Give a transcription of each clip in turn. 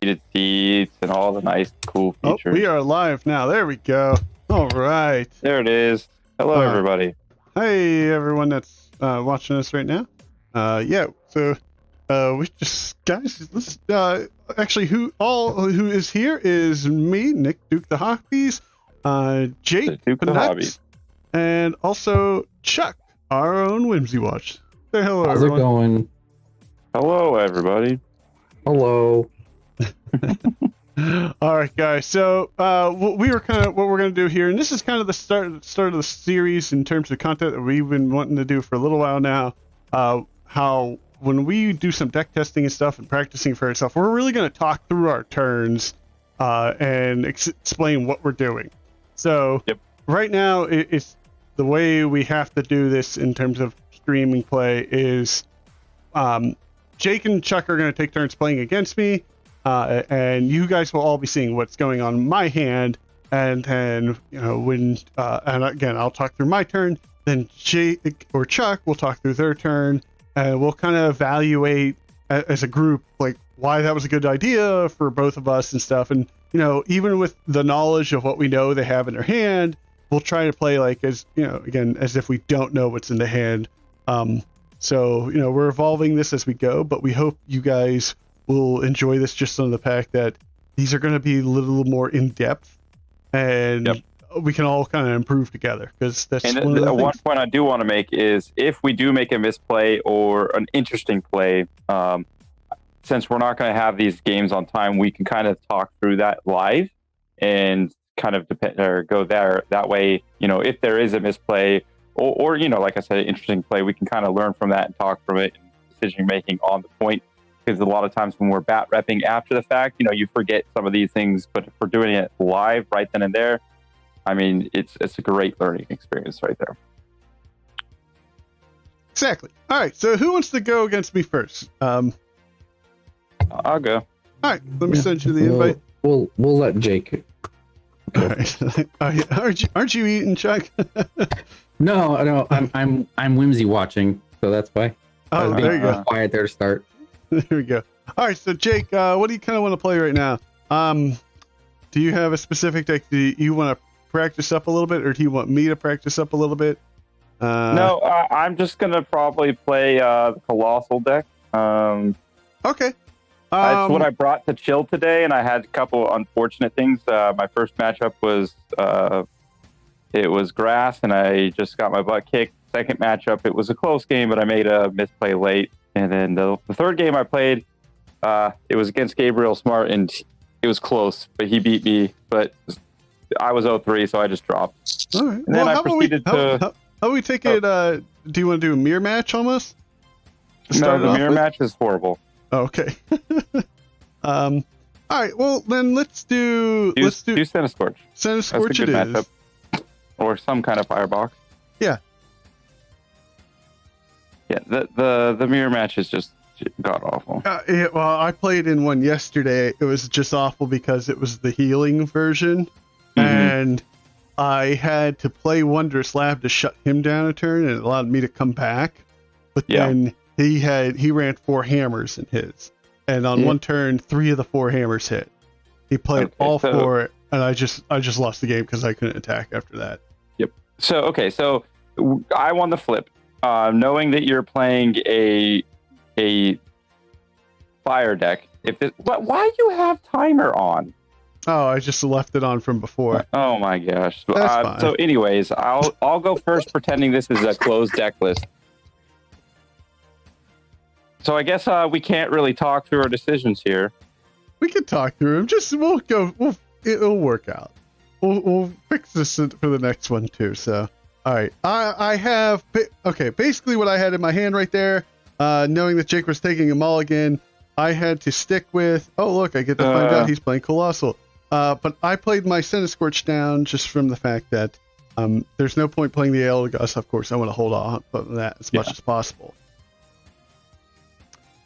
heated seats and all the nice, cool Oh, features. we are live now. There we go. All right. There it is. Hello, everybody. Hey, everyone that's watching us right now. Yeah. So, we just guys, let's actually who is here is me, Nick Duke the Hobbies, Jake Duke the Nuts, Hobbies, and also Chuck, our own Whimsy Watch. Say hello, How's everyone. it going? Hello, everybody. Hello. All right, guys. So what we're going to do here, and this is kind of the start of the series in terms of content that we've been wanting to do for a little while now. How when we do some deck testing and stuff and practicing for ourselves, we're really going to talk through our turns and explain what we're doing. So right now, it's the way we have to do this in terms of streaming play is Jake and Chuck are going to take turns playing against me. And you guys will all be seeing what's going on in my hand, and then when and again I'll talk through my turn. Then Jake or Chuck will talk through their turn, and we'll kind of evaluate as a group like why that was a good idea for both of us and stuff. And even with the knowledge of what we know they have in their hand, we'll try to play like as again as if we don't know what's in the hand. So we're evolving this as we go, but we hope you guys will enjoy this just on the fact that these are going to be a little more in depth, and we can all kind of improve together, because that's one of the one point I do want to make is if we do make a misplay or an interesting play, since we're not going to have these games on time, we can kind of talk through that live and kind of go there. That way, if there is a misplay or like I said, interesting play, we can kind of learn from that and talk from it and decision making on the point. Because a lot of times when we're bat repping after the fact, you forget some of these things. But if we're doing it live right then and there, I mean, it's a great learning experience right there. Exactly. All right. So who wants to go against me first? I'll go. All right. Let me send you the invite. We'll let Jake. All right. Aren't you eating, Chuck? No. I'm whimsy watching, so that's why. Oh, there you go. Quiet there to start. There we go. All right, so Jake, what do you kind of want to play right now? Do you have a specific deck? Do you want to practice up a little bit, or do you want me to practice up a little bit? No, I'm just gonna probably play the Colossal deck. Okay. That's what I brought to chill today, and I had a couple unfortunate things. My first matchup was it was grass, and I just got my butt kicked. Second matchup, it was a close game, but I made a misplay late. And then the third game I played, it was against Gabriel Smart, and it was close, but he beat me. But I was 0-3, so I just dropped. All right. And then I proceeded to... How do we take it? Do you want to do a mirror match almost? No, the mirror match is horrible. Okay. All right. Well, then let's do Centiskorch. Centiskorch it is. Matchup. Or some kind of firebox. Yeah. Yeah, the mirror match is just god awful. Well, I played in one yesterday. It was just awful because it was the healing version, and I had to play Wondrous Lab to shut him down a turn, and it allowed me to come back. But then he ran 4 hammers in his, and on one turn, 3 of the 4 hammers hit. He played all 4, and I just lost the game because I couldn't attack after that. Yep. So I won the flip. Knowing that you're playing a fire deck, why do you have timer on? Oh, I just left it on from before. Oh my gosh. That's fine. So, anyways, I'll go first, pretending this is a closed deck list. So I guess we can't really talk through our decisions here. We can talk through them. It'll work out. We'll fix this for the next one too. So. All right, I have, basically what I had in my hand right there, knowing that Jake was taking a mulligan, I had to stick with, look, I get to find out he's playing Colossal. But I played my Centiskorch down just from the fact that there's no point playing the Eldegoss. Of course, I want to hold on to that as much as possible.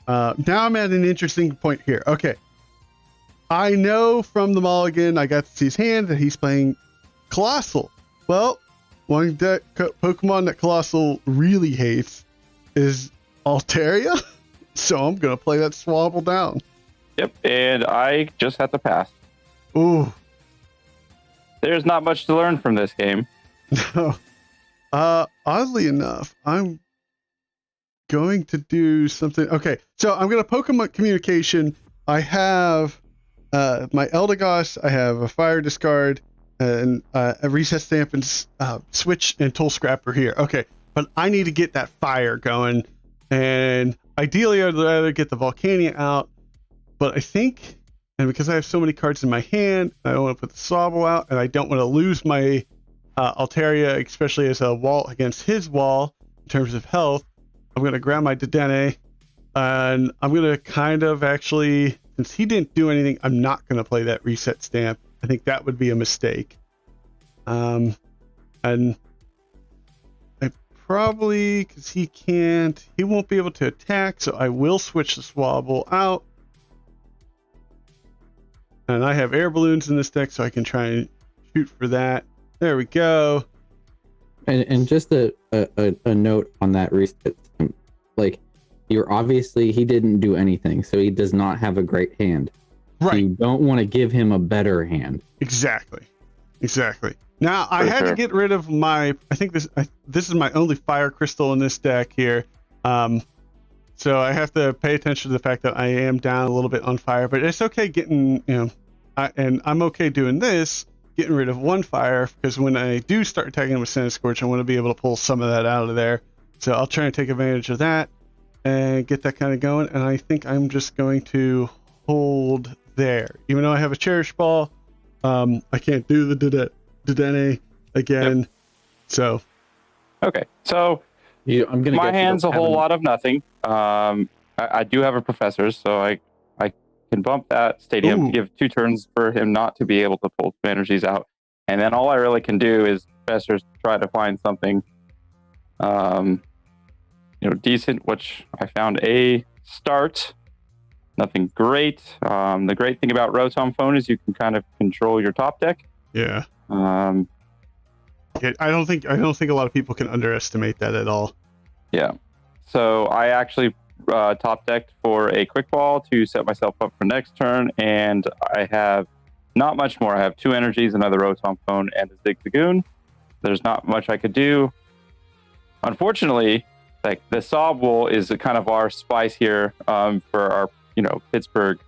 Now I'm at an interesting point here. Okay, I know from the mulligan, I got to see his hand, that he's playing Colossal. Well, one Pokemon that Colossal really hates is Altaria, so I'm going to play that Swabble down. Yep, and I just have to pass. Ooh. There's not much to learn from this game. No. Oddly enough, I'm going to do something. Okay, so I'm going to Pokemon Communication. I have my Eldegoss, I have a Fire Discard, and a Reset Stamp, and Switch and Tool Scrapper here. Okay, but I need to get that fire going, and ideally I'd rather get the Volcania out, but I think, and because I have so many cards in my hand, I don't want to put the Sobble out, and I don't want to lose my Altaria, especially as a wall against his wall in terms of health. I'm going to grab my Dedenne, and I'm going to kind of actually, since he didn't do anything, I'm not going to play that Reset Stamp. I think that would be a mistake. And I probably, because he won't be able to attack, so I will switch the Swabble out. And I have air balloons in this deck, so I can try and shoot for that. There we go. And just a note on that reset. Like, you're obviously, he didn't do anything, so he does not have a great hand. Right. You don't want to give him a better hand. Exactly. Now, I had to get rid of my, I think this is my only fire crystal in this deck here. So I have to pay attention to the fact that I am down a little bit on fire, but it's okay getting, and I'm okay doing this, getting rid of one fire, because when I do start attacking him with Centiskorch, I want to be able to pull some of that out of there. So I'll try and take advantage of that and get that kind of going. And I think I'm just going to hold there. Even though I have a Cherish Ball, I can't do the Dedenne again. Yep. So. Okay. So my hand's a whole lot of nothing. I do have a Professor, so I can bump that Stadium to give 2 turns for him not to be able to pull 2 energies out. And then all I really can do is Professors try to find something decent, which I found a start. Nothing great. The great thing about Rotom Phone is you can kind of control your top deck. Yeah. I don't think a lot of people can underestimate that at all. Yeah. So I actually top decked for a Quick Ball to set myself up for next turn, and I have not much more. I have 2 energies, another Rotom Phone, and a Zigzagoon. There's not much I could do. Unfortunately, like, the Sobble is a kind of our spice here for our Pittsburgh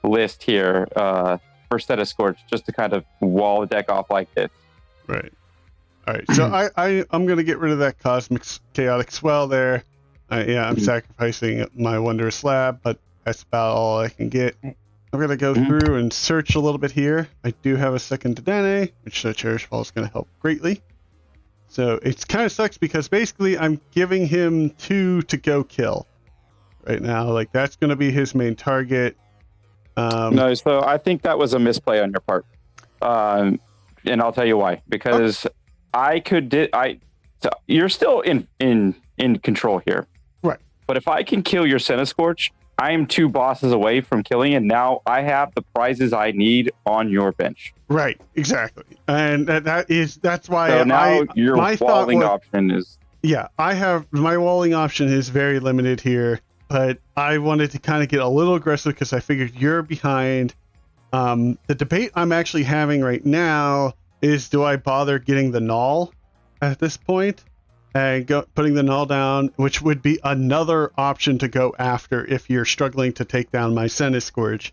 list here for Centiskorch, just to kind of wall the deck off like this. Right. All right. So I'm going to get rid of that Cosmic Chaotic Swell there. I'm sacrificing my Wondrous Slab, but that's about all I can get. I'm going to go through and search a little bit here. I do have a second Dedenne, which the Cherish Ball is going to help greatly. So it kind of sucks because basically I'm giving him 2 to go kill right now. Like, that's going to be his main target. No, so I think that was a misplay on your part. And I'll tell you why. Because so you're still in control here. Right. But if I can kill your Centiskorch, I am 2 bosses away from killing, and now I have the prizes I need on your bench. Right, exactly. And that's why so now your walling option is... Yeah, my walling option is very limited here, but I wanted to kind of get a little aggressive because I figured you're behind. The debate I'm actually having right now is, do I bother getting the Null at this point and putting the Null down, which would be another option to go after if you're struggling to take down my Centiskorch,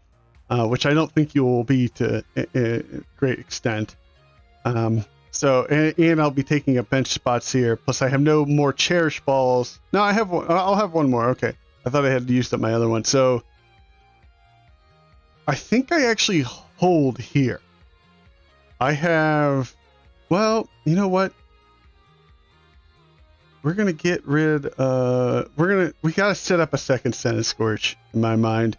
which I don't think you will be to a great extent. So I'll be taking up bench spots here. Plus, I have no more Cherish Balls. No, I have one. I'll have one more. Okay, I thought I had used up my other one. So I think I actually hold here. I have. Well, you know what? We're gonna get rid. We gotta set up a second Centiskorch in my mind.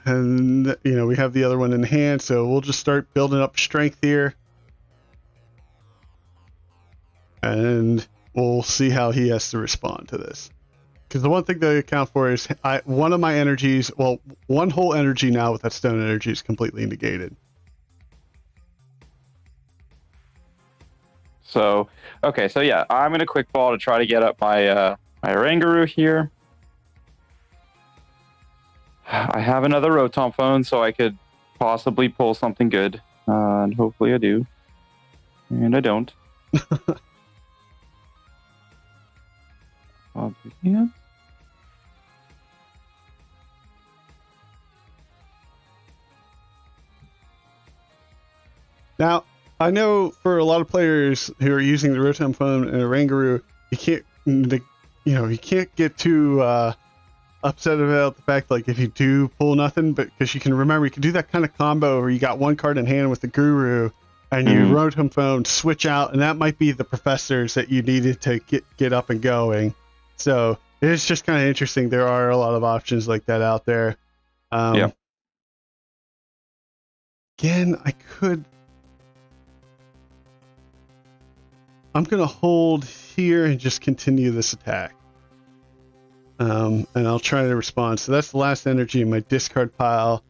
And we have the other one in hand, so we'll just start building up strength here, and we'll see how he has to respond to this. Because the one thing that I account for is one of my energies. Well, one whole energy now with that stone energy is completely negated. So, okay, so yeah, I'm going to Quick Ball to try to get up my my Oranguru here. I have another Rotom phone, so I could possibly pull something good. And hopefully I do. And I don't. Yeah. Now, I know for a lot of players who are using the Rotom phone and a Rangaroo, you can't get too upset about the fact, like, if you do pull nothing, but because you can remember, you can do that kind of combo where you got one card in hand with the Guru, and you Rotom phone, switch out, and that might be the professors that you needed to get up and going. So it's just kind of interesting. There are a lot of options like that out there. Again, I'm going to hold here and just continue this attack. And I'll try to respond. So that's the last energy in my discard pile.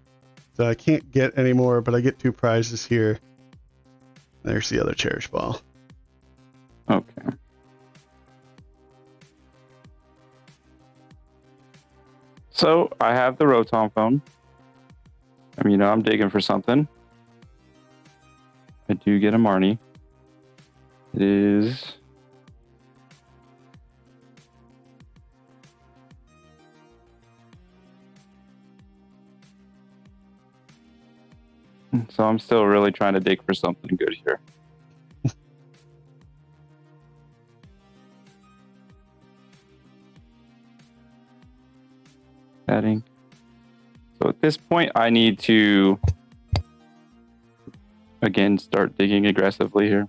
So I can't get any more, but I get 2 prizes here. There's the other Cherish Ball. Okay. So I have the Rotom phone. I mean, I'm digging for something. I do get a Marnie. It is... So I'm still really trying to dig for something good here. Adding. So at this point, I need to, again, start digging aggressively here.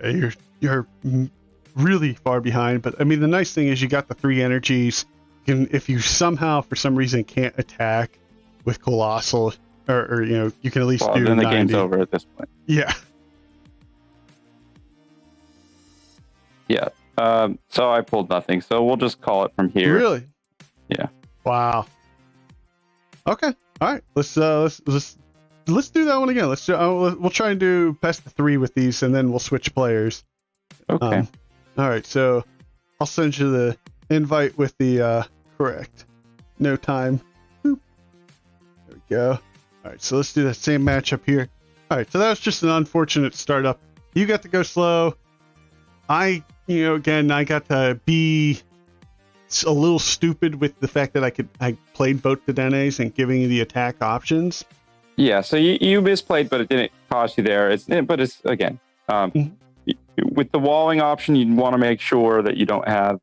Yeah, you're really far behind, but I mean, the nice thing is you got the 3 energies. If you somehow, for some reason, can't attack with Colossal, or you can at least do then the 90. game's over at this point. Yeah. Yeah. So I pulled nothing. So we'll just call it from here. Really? Yeah. Wow. Okay. All right. Let's do that one again. We'll try and do best of 3 with these, and then we'll switch players. Okay. All right. So I'll send you the invite with the correct no time. Boop. There we go. All right. So let's do that same matchup here. All right. So that was just an unfortunate startup. You got to go slow. I got to be a little stupid with the fact that I played both the Denes and giving you the attack options. Yeah, so you misplayed, but it didn't cost you there. It's again, with the walling option, you want to make sure that you don't have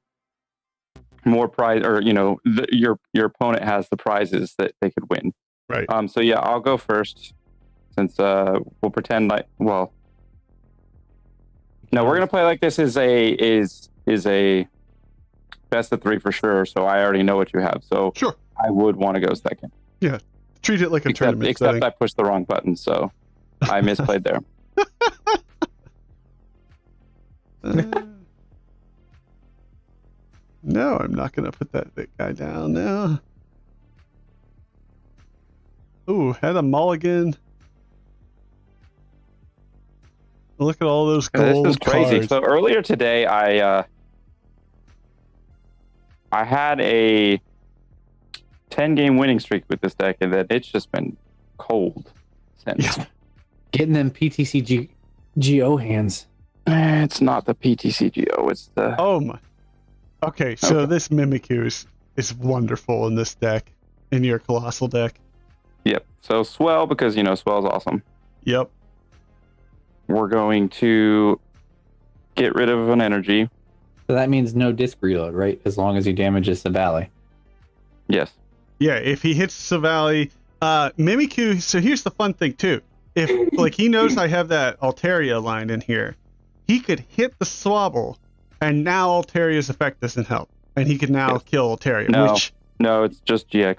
more prize, or your opponent has the prizes that they could win. Right. So yeah, I'll go first, since we'll pretend like we're gonna play like this is a best of 3 for sure. So I already know what you have. So sure, I would want to go second. Yeah, treat it like a tournament. Except I pushed the wrong button, so I misplayed there. No, I'm not gonna put that guy down now. Ooh, had a mulligan. Look at all those gold This is crazy. cards. So earlier today, I had a 10-game winning streak with this deck, and then it's just been cold since. Yeah. Getting them PTCGO hands. It's not the PTCGO. It's the... Oh my. Okay, so this Mimikyu is wonderful in this deck, in your Colossal deck. Yep. So Swell, because, Swell's awesome. Yep. We're going to get rid of an energy. So that means no disc reload, right? As long as he damages the Valley. Yes. Yeah, if he hits the Valley, Mimikyu. So here's the fun thing too. If he knows I have that Altaria line in here, he could hit the Swabble, and now Altaria's effect doesn't help, and he can now kill Altaria. No, it's just GX.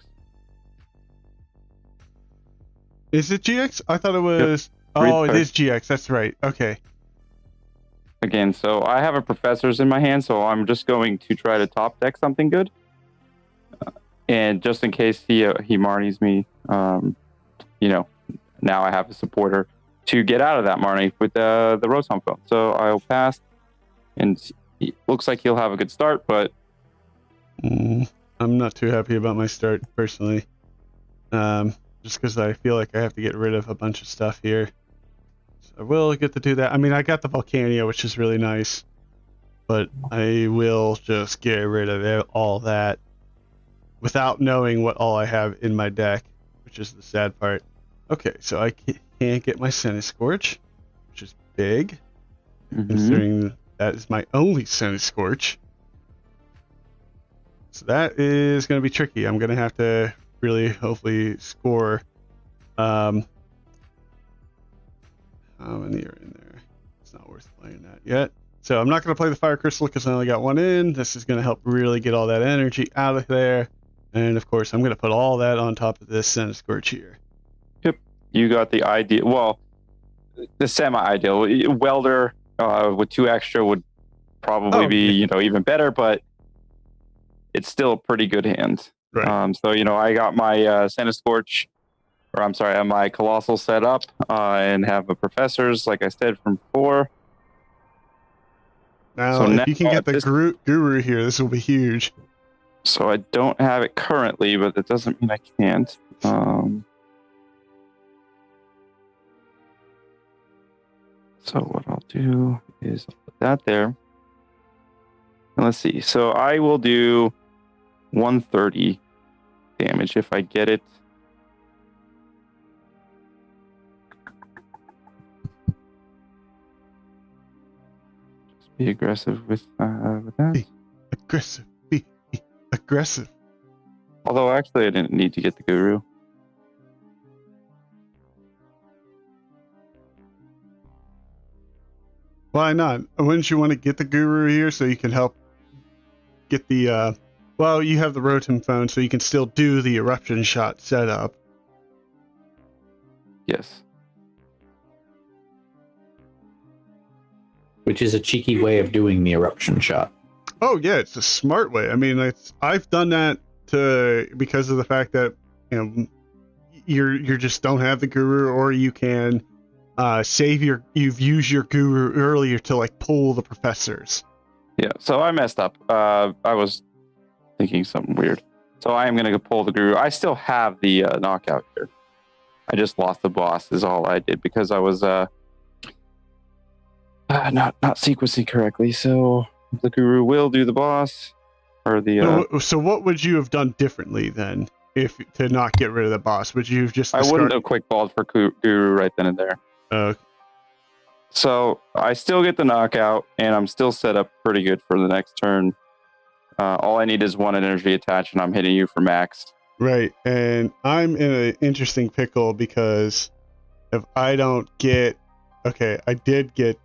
Is it GX? I thought it was. Yep. Oh, it is GX. That's right. Okay. Again, so I have a Professor's in my hand, so I'm just going to try to top deck something good. And just in case he Marnies me, now I have a supporter to get out of that Marnie with the Rotom phone. So I'll pass, and it looks like he'll have a good start, but I'm not too happy about my start personally. Just because I feel like I have to get rid of a bunch of stuff here. So I will get to do that. I mean, I got the Volcania, which is really nice, but I will just get rid of all that without knowing what all I have in my deck, which is the sad part. Okay, so I can't get my Centiskorch, which is big, considering that is my only Centiskorch. So that is going to be tricky. I'm going to have to really, hopefully, score. How many are in there? It's not worth playing that yet. So I'm not going to play the Fire Crystal because I only got one in. This is going to help really get all that energy out of there. And of course, I'm going to put all that on top of this Centiskorch here. Yep, you got the ideal. Well, the semi-ideal. Welder with 2 extra would probably be, even better, but it's still a pretty good hand. Right. So, I got my Centiskorch, or I'm sorry, I have my Colossal set up and have a Professors, like I said, from 4. Now, So if now you can get the Guru here, this will be huge. So I don't have it currently, but that doesn't mean I can't. So what I'll do is I'll put that there. And let's see. So I will do 130 damage if I get it. Just be aggressive with that. Be aggressive. Although actually I didn't need to get the Guru. Why not? Wouldn't you want to get the Guru here so you can help get the, well, you have the Rotom phone, so you can still do the Eruption Shot setup. Yes. Which is a cheeky way of doing the Eruption Shot. Oh yeah, it's a smart way. I mean, I've done that because of the fact that you just don't have the Guru, or you can you've used your Guru earlier to like pull the Professors. Yeah, so I messed up. I was thinking something weird. So I am going to pull the Guru. I still have the knockout here. I just lost the boss is all I did because I was not sequencing correctly. So the Guru will do the boss or the. So what would you have done differently then, if to not get rid of the boss? Would you have just? I wouldn't have quick balled for Guru right then and there. So I still get the knockout, and I'm still set up pretty good for the next turn. All I need is 1 energy attached, and I'm hitting you for max. Right, and I'm in an interesting pickle because if I don't get... Okay, I did get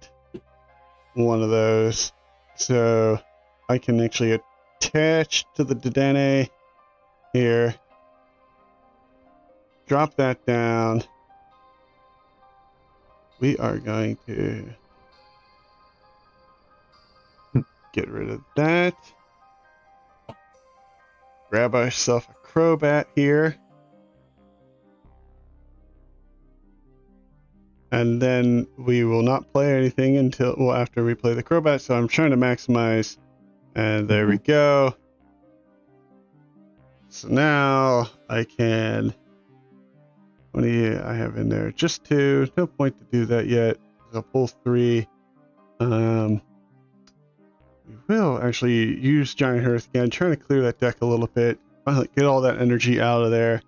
one of those, so I can actually attach to the Dedenne here. Drop that down. We are going to get rid of that. Grab ourselves a Crobat here. And then we will not play anything until after we play the Crobat. So I'm trying to maximize. And there we go. So now I can... What do I have in there? Just 2. No point to do that yet. I'll pull 3. We will actually use Giant Earth again, trying to clear that deck a little bit. Get all that energy out of there.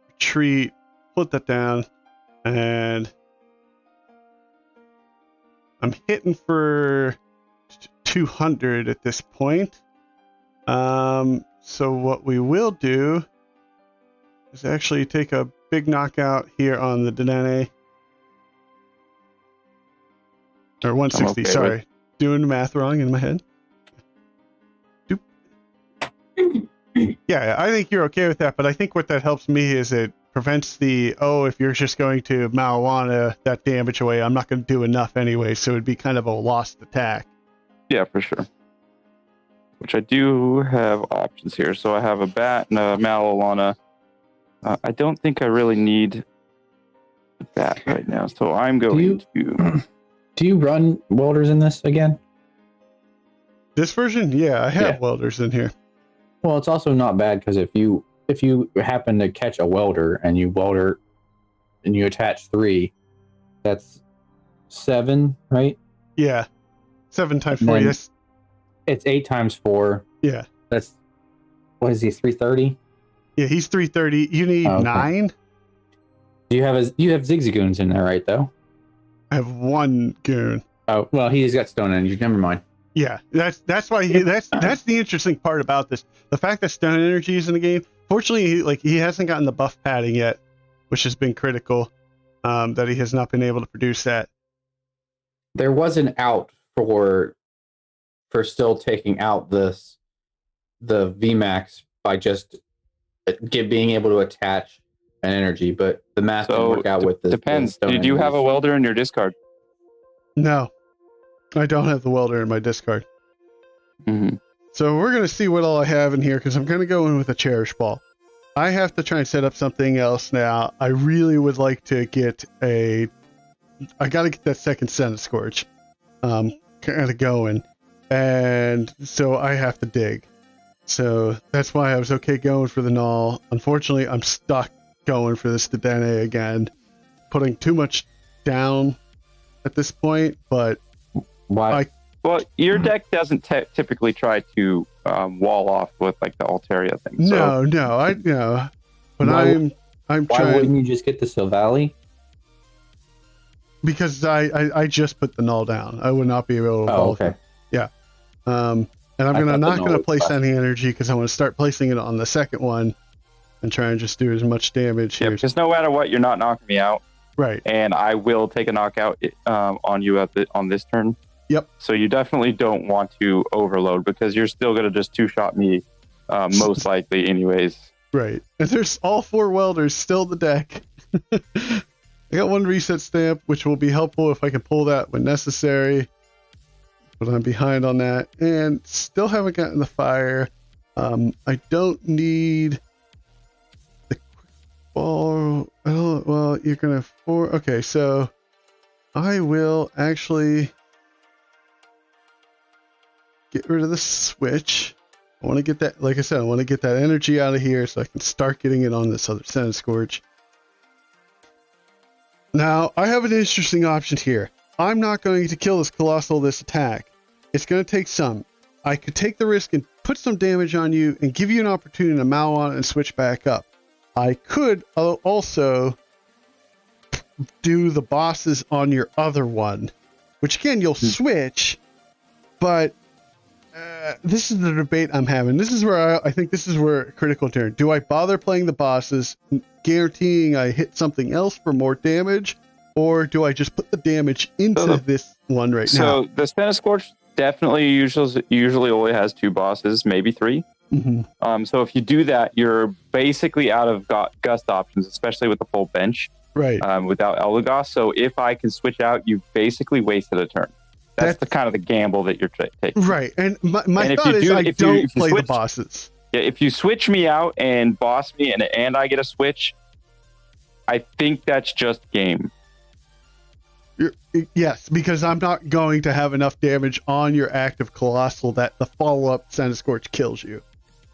Retreat. Put that down. And I'm hitting for 200 at this point. So what we will do is actually take a big knockout here on the Dedenne. Or 160, okay sorry. Doing the math wrong in my head. Doop. Yeah, I think you're okay with that, but I think what that helps me is it prevents the, if you're just going to marijuana that damage away, I'm not going to do enough anyway, so it'd be kind of a lost attack. Yeah, for sure. Which I do have options here. So I have a bat and a Malolana. I don't think I really need a bat right now, so I'm going to... Do you run welders in this again? This version, yeah, I have Yeah. welders in here. Well, it's also not bad because if you happen to catch a welder and you welder and you attach 3, that's 7, right? Yeah, 7 times And 4. then- Yes. It's 8 times 4. Yeah. That's what is he? 330. Yeah, he's 330. You need Oh, okay. 9. You have Zigzagoons in there, right? Though. I have 1 goon. Oh well, he's got stone energy. Never mind. Yeah, that's why that's the interesting part about this. The fact that stone energy is in the game. Fortunately, he hasn't gotten the buff padding yet, which has been critical. That he has not been able to produce that. There was an out for still taking out the VMAX by just being able to attach an energy, but the math didn't work out with the depends. stone Did you have a energies. welder in your discard? No, I don't have the welder in my discard. Mm-hmm. So we're gonna see what all I have in here because I'm gonna go in with a cherish ball. I have to try and set up something else now. I really would like to get I gotta get that second Senate Scourge, kind of going, and so I have to dig. So that's why I was okay going for the null. Unfortunately, I'm stuck going for this Dedenne again, putting too much down at this point. But Why? Well, your deck doesn't typically try to wall off with like the Altaria thing. So no, I know, but Why- I'm Why trying wouldn't you just get the Silvally? because I just put the null down. I would not be able to Oh, evolve. okay. And I'm I thought the not null gonna was place fast. any energy because I want to start placing it on the second one and try and just do as much damage yeah, here. because no matter what, you're not knocking me out, Right. and I will take a knockout on you on this turn. Yep. So you definitely don't want to overload because you're still gonna just 2-shot me, most likely, anyways. Right. And there's all 4 welders still in the deck. I got 1 reset stamp, which will be helpful if I can pull that when necessary. But I'm behind on that. And still haven't gotten the fire. I don't need the quick ball. Well, you're going to... Okay, so I will actually get rid of the switch. I want to get that, like I said, I want to get that energy out of here so I can start getting it on this other Senate Scourge. Now, I have an interesting option here. I'm not going to kill this Colossal this attack. It's going to take some. I could take the risk and put some damage on you and give you an opportunity to mow on it and switch back up. I could also do the bosses on your other one, which again, you'll switch, but this is the debate I'm having. This is where I think this is where critical turn. Do I bother playing the bosses, guaranteeing I hit something else for more damage, or do I just put the damage into this one right now? So the Senate Scorch definitely usually only has 2 bosses, maybe 3. Mm-hmm. So if you do that, you're basically out of gust options, especially with the full bench, Right. without Eldegoss. So if I can switch out, you've basically wasted a turn. That's the kind of the gamble that you're taking. Right. And my And if thought you is do- I if you- don't if you play the switch- bosses. Yeah, if you switch me out and boss me and I get a switch, I think that's just game. Yes, because I'm not going to have enough damage on your active Colossal that the follow-up Senate Scorch kills you.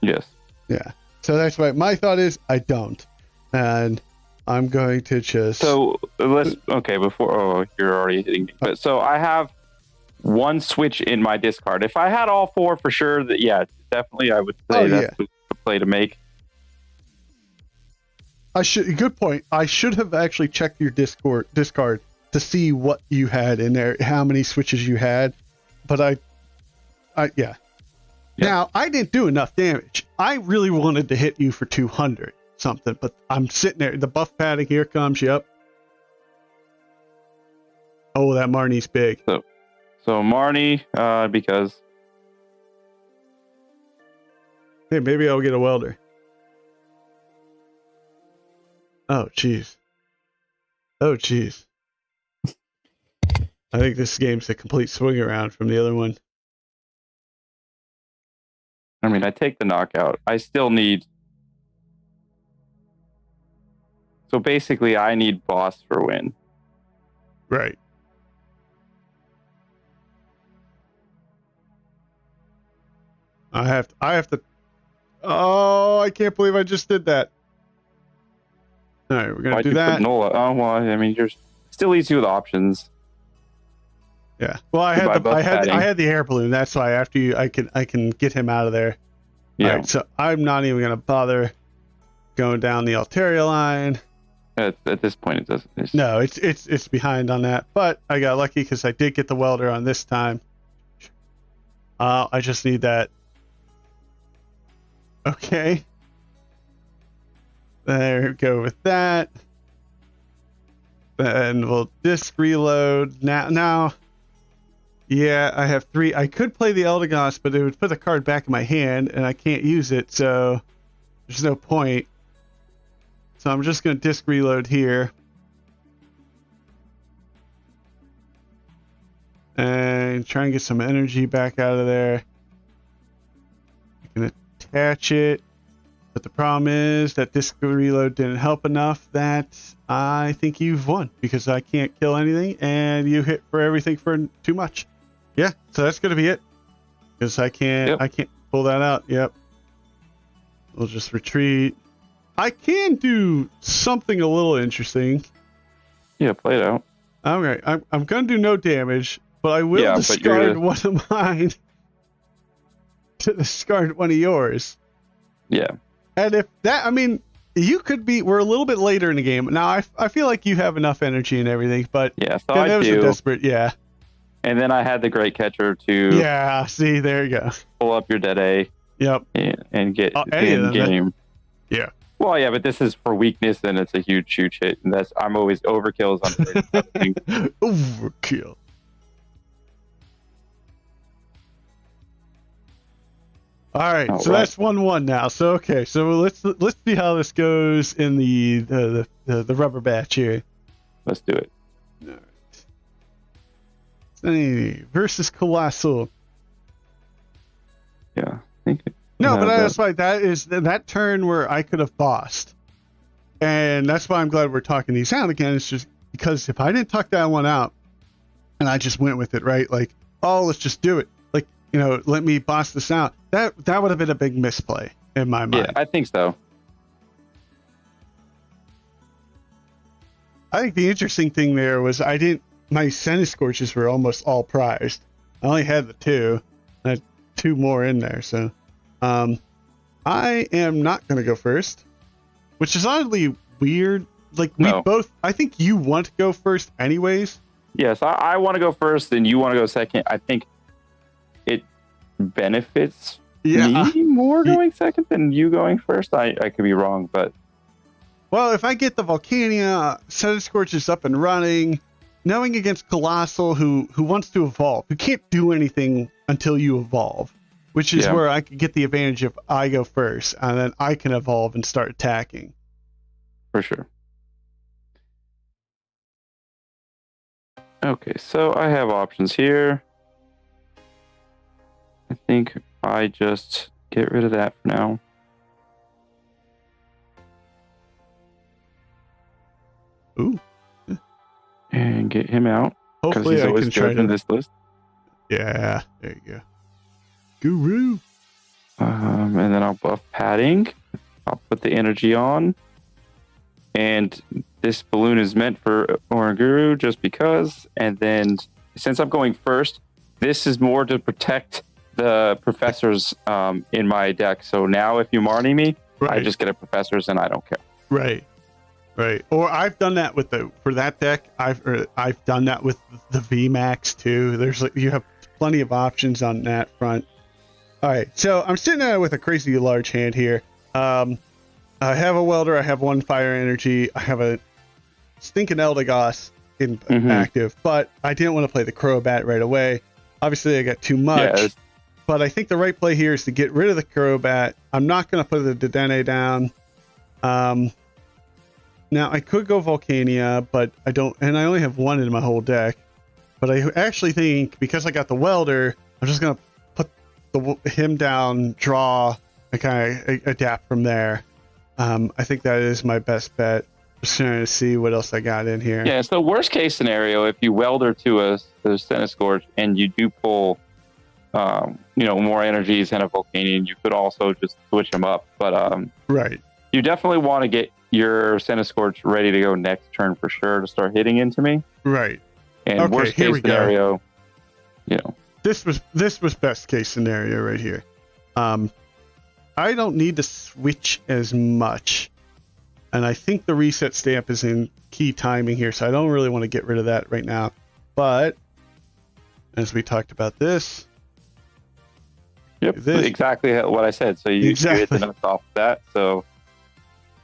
Yes. Yeah. So that's why my thought is I don't. And I'm going to just... So before you're already hitting me. But so I have 1 switch in my discard. If I had all 4 for sure, definitely I would say that's the play to make. Good point. I should have actually checked your discard to see what you had in there, how many switches you had. But yeah. Now, I didn't do enough damage. I really wanted to hit you for 200 something, but I'm sitting there. The buff padding here comes. Yep. Oh, that Marnie's big. So Marnie, because Hey, maybe I'll get a welder. Oh, jeez. Oh, jeez. I think this game's a complete swing around from the other one. I mean, I take the knockout. I still need. So basically, I need boss for win. Right. I have to. Oh, I can't believe I just did that. All right, we're gonna Why'd do you that. put Nola? Oh well, I mean, you're still leaves you with options. Yeah. Well, I Goodbye, had buff padding. the air balloon. That's why after you, I can get him out of there. Yeah. All right. So I'm not even gonna bother going down the Altaria line. At this point, it doesn't. No, it's behind on that. But I got lucky because I did get the welder on this time. I just need that. Okay. There we go with that. Then we'll disc reload. Now, yeah, I have 3. I could play the Eldegoss, but it would put the card back in my hand, and I can't use it, so there's no point. So I'm just going to disc reload here. And try and get some energy back out of there. I can attach it. But the problem is that disc reload didn't help enough that I think you've won because I can't kill anything and you hit for everything for too much. Yeah, so that's gonna be it. Because I can't pull that out. Yep. We'll just retreat. I can do something a little interesting. Yeah, play it out. Okay, I'm gonna do no damage, but I will discard one of mine to discard one of yours. Yeah. And if that, I mean, you could be. We're a little bit later in the game now. I feel like you have enough energy and everything, but yeah, so that I was do. a desperate, yeah. And then I had the Great Catcher to Yeah, see, there you go. pull up your Dead A. Yep. And get any of in them, game. Yeah. Well, yeah, but this is for weakness, and it's a huge hit, and I'm always overkills on Overkill. All right, so that's 1-1 now. So okay, so let's see how this goes in the rubber batch here. Let's do it. All right. Sunny versus Colossal. Yeah, I think. No, but that's why that is that turn where I could have bossed, and that's why I'm glad we're talking these out again. It's just because if I didn't tuck that one out, and I just went with it, right? Like, oh, let's just do it. Like, let me boss this out. That would have been a big misplay in my mind. Yeah, I think so. I think the interesting thing there was my Centiskorches were almost all prized. I only had the 2. I had 2 more in there, so I am not going to go first, which is oddly weird. Like, we both, I think you want to go first anyways. Yes, I want to go first and you want to go second. I think it benefits me more going second than you going first. I could be wrong, but... Well, if I get the Volcania, Centiskorch up and running, knowing against Colossal, who wants to evolve, who can't do anything until you evolve, which is where I could get the advantage if I go first, and then I can evolve and start attacking. For sure. Okay, so I have options here. I think I just get rid of that for now. Ooh. And get him out. Hopefully he's I always can try in to... this list. Yeah, there you go. Guru. And then I'll buff padding. I'll put the energy on. And this balloon is meant for Oranguru just because. And then since I'm going first, this is more to protect the professors in my deck. So now if you Marnie me, I just get a professors and I don't care. Right. Or I've done that with for that deck. I've done that with the VMAX too. You have plenty of options on that front. All right, so I'm sitting there with a crazy large hand here. I have a welder. I have 1 fire energy. I have a stinking Eldegoss active, but I didn't want to play the Crobat right away. Obviously, I got too much. But I think the right play here is to get rid of the Crobat. I'm not going to put the Dedenne down. Now, I could go Volcania, but I don't, and I only have 1 in my whole deck. But I actually think, because I got the welder, I'm just going to put him down, draw, and kind of adapt from there. I think that is my best bet. Just trying to see what else I got in here. Yeah, so worst case scenario, if you welder to a Centiskorch and you do pull more energies and a Volcanion, you could also just switch them up. But Right. you definitely want to get your Centiskorch ready to go next turn for sure to start hitting into me. Right. And Okay, worst here case we go. scenario, This was best case scenario right here. I don't need to switch as much, and I think the reset stamp is in key timing here, so I don't really want to get rid of that right now. But as we talked about this, yep, this. exactly what I said. So you hit Exactly. the notes off of that. So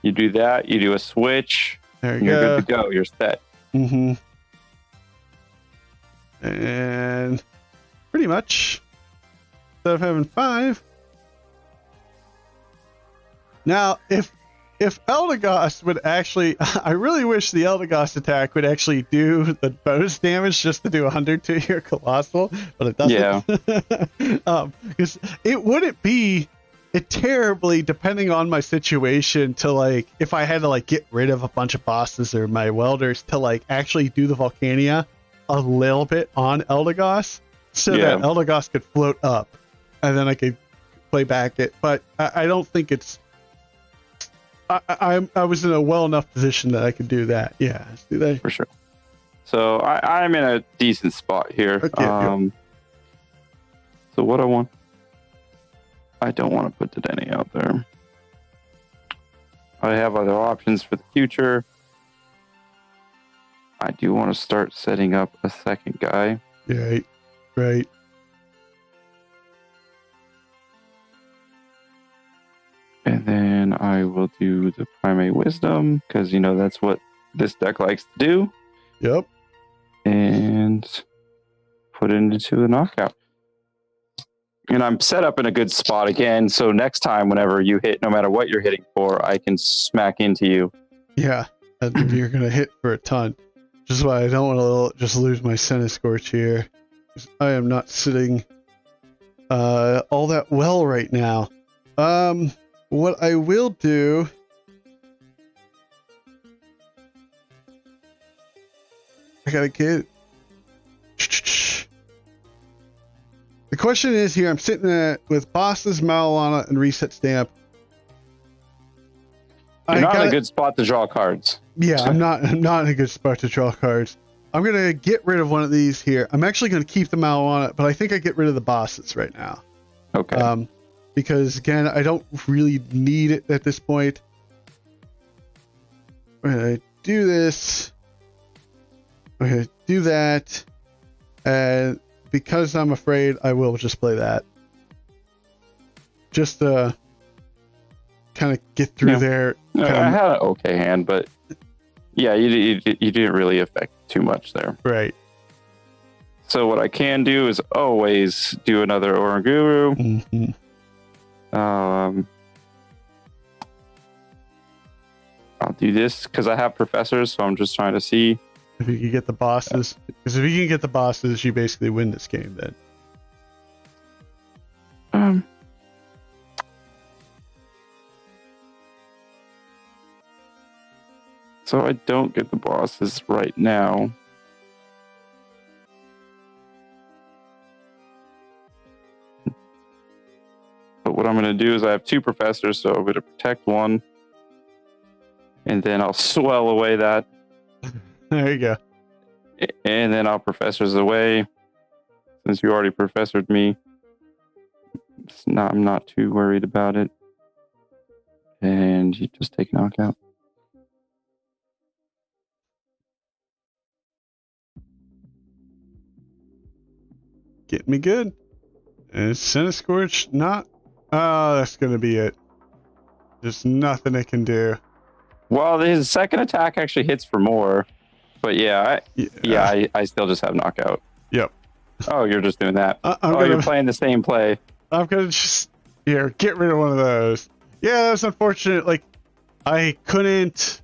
you do that, you do a switch, There and you you're go. good to go. You're set. Mm-hmm. And pretty much, instead of having 5. Now, if Eldegoss would actually, I really wish the Eldegoss attack would actually do the bonus damage just to do 100 to your Colossal, but it doesn't. Yeah. Because it wouldn't be terribly, depending on my situation, to like, if I had to like get rid of a bunch of bosses or my welders to like actually do the Volcania a little bit on Eldegoss so that Eldegoss could float up and then I could play back it. But I don't think it's, I was in a well enough position that I could do that. Yeah, let's do that. For sure. So I'm in a decent spot here. Okay, so what I don't want to put Dedenne out there. I have other options for the future. I do want to start setting up a second guy. Yeah, right. And then I will do the Primate Wisdom, because, that's what this deck likes to do. Yep. And put it into a knockout. And I'm set up in a good spot again, so next time, whenever you hit, no matter what you're hitting for, I can smack into you. Yeah, I think you're going to hit for a ton. Which is why I don't want to just lose my Centiskorch here. I am not sitting all that well right now. What I will do... I gotta get... The question is here, I'm sitting with Bosses, Malolana, and Reset Stamp. You're not in a good spot to draw cards. Yeah, I'm not in a good spot to draw cards. I'm gonna get rid of one of these here. I'm actually gonna keep the Malolana, but I think I get rid of the Bosses right now. Okay. Because again, I don't really need it at this point. I'm gonna do this. I'm gonna do that, and because I'm afraid, I will just play that. Just to kind of get through there. I had an okay hand, but yeah, you didn't really affect too much there. Right. So what I can do is always do another Oranguru. Mm-hmm. I'll do this because I have professors, so I'm just trying to see if you can get the bosses. Because if you can get the bosses, you basically win this game then. So I don't get the bosses right now. But what I'm going to do is I have 2 professors, so I'm going to protect one. And then I'll swell away that. There you go. And then I'll professors away. Since you already professored me, I'm not too worried about it. And you just take knockout. Get me good. And Centiskorch, not. Oh, that's going to be it. There's nothing it can do. Well, his second attack actually hits for more. But yeah, I still just have knockout. Yep. Oh, you're just doing that. You're playing the same play. I'm going to just get rid of one of those. Yeah, that's unfortunate. Like, I didn't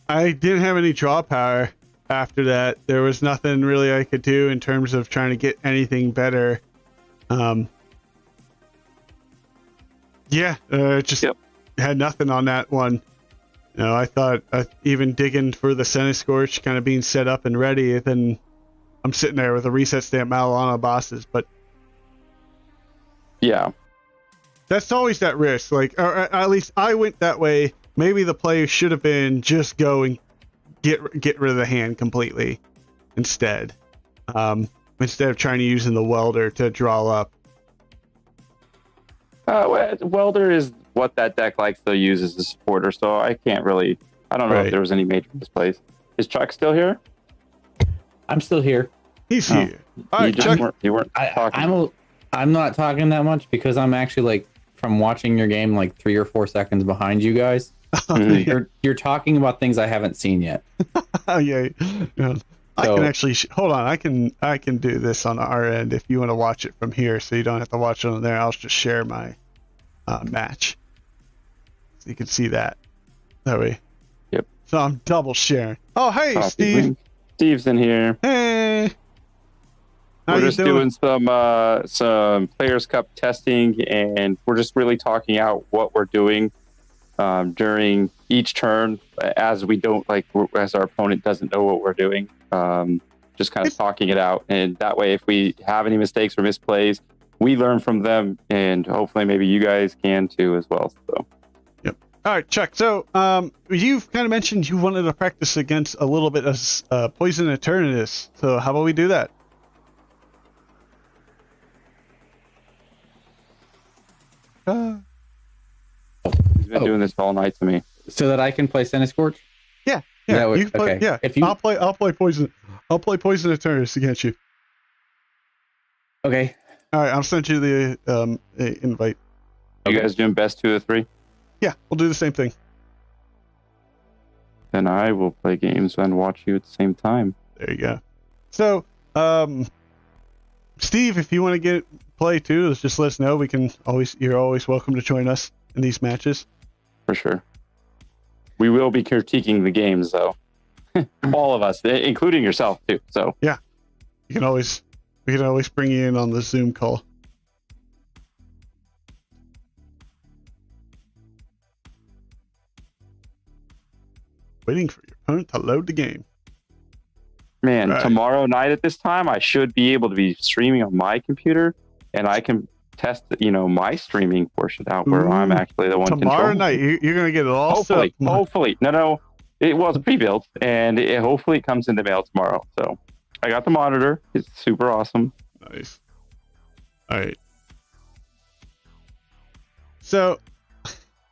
have any draw power after that. There was nothing really I could do in terms of trying to get anything better. Just had nothing on that one. I thought even digging for the Centiskorch kind of being set up and ready, then I'm sitting there with a reset stamp Malana bosses, but Yeah. that's always that risk. Like, or at least I went that way. Maybe the play should have been just go and get rid of the hand completely instead. Instead of trying to using the welder to draw up. Welder is what that deck likes to use as a supporter, so I can't really. I don't know Right. if there was any major misplays. Is Chuck still here? I'm still here. He's Oh. here. All right, Chuck. You weren't talking. I'm not talking that much because I'm actually like from watching your game like 3 or 4 seconds behind you guys. Mhm. You're talking about things I haven't seen yet. Oh yeah. Yeah. I So- can actually hold on. I can do this on our end if you want to watch it from here, so you don't have to watch it on there. I'll just share my match, so you can see that. That way. Yep. So I'm double sharing. Oh hey, Oh, Steve. Steve's in here. Hey. How We're you just doing? doing some Players Cup testing, and we're just really talking out what we're doing during each turn, as we don't as our opponent doesn't know what we're doing. Just kind of talking it out, and that way, if we have any mistakes or misplays, we learn from them, and hopefully, maybe you guys can too as well. So. All right, Chuck. So, you've kind of mentioned you wanted to practice against a little bit of Poison Eternatus. So, how about we do that? He's been doing this all night to me. So that I can play Centiskorch? Yeah, That would- you can play. okay. Yeah, If you- I'll play Poison. I'll play Poison Eternatus against you. Okay. All right, I'll send you the invite. You Okay. guys doing best 2 of 3? Yeah, we'll do the same thing. Then I will play games and watch you at the same time. There you go. So, Steve, if you want to play too, just let us know. You're always welcome to join us in these matches. For sure. We will be critiquing the games, though. All of us, including yourself, too. So, We can always bring you in on the Zoom call. Waiting for your opponent to load the game. man, Right. tomorrow night at this time, I should be able to be streaming on my computer, and I can test, my streaming portion out where I'm Ooh, actually the one Tomorrow controlling. night, you're gonna get it all set Hopefully, up tomorrow. hopefully. No. It was pre-built, and it hopefully comes in the mail tomorrow. So, I got the monitor. It's super awesome. Nice. All right. So,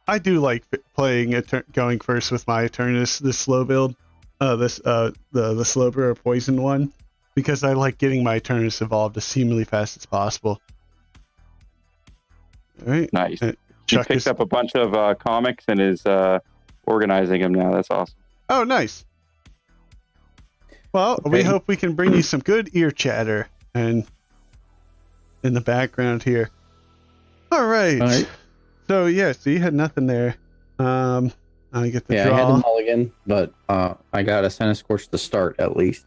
I do like playing going first with my Eternus, this slow build, the slow or poison one, because I like getting my Eternus evolved as seemingly fast as possible. All right. Nice. He Chuck picked is. up a bunch of comics and is organizing them now. That's awesome. Oh, nice. Well, we Okay. hope we can bring you some good ear chatter and in the background here. All right. All right. So yeah, so you had nothing there. I get the Yeah, draw. I had the mulligan, but I got a Centiskorch to start at least.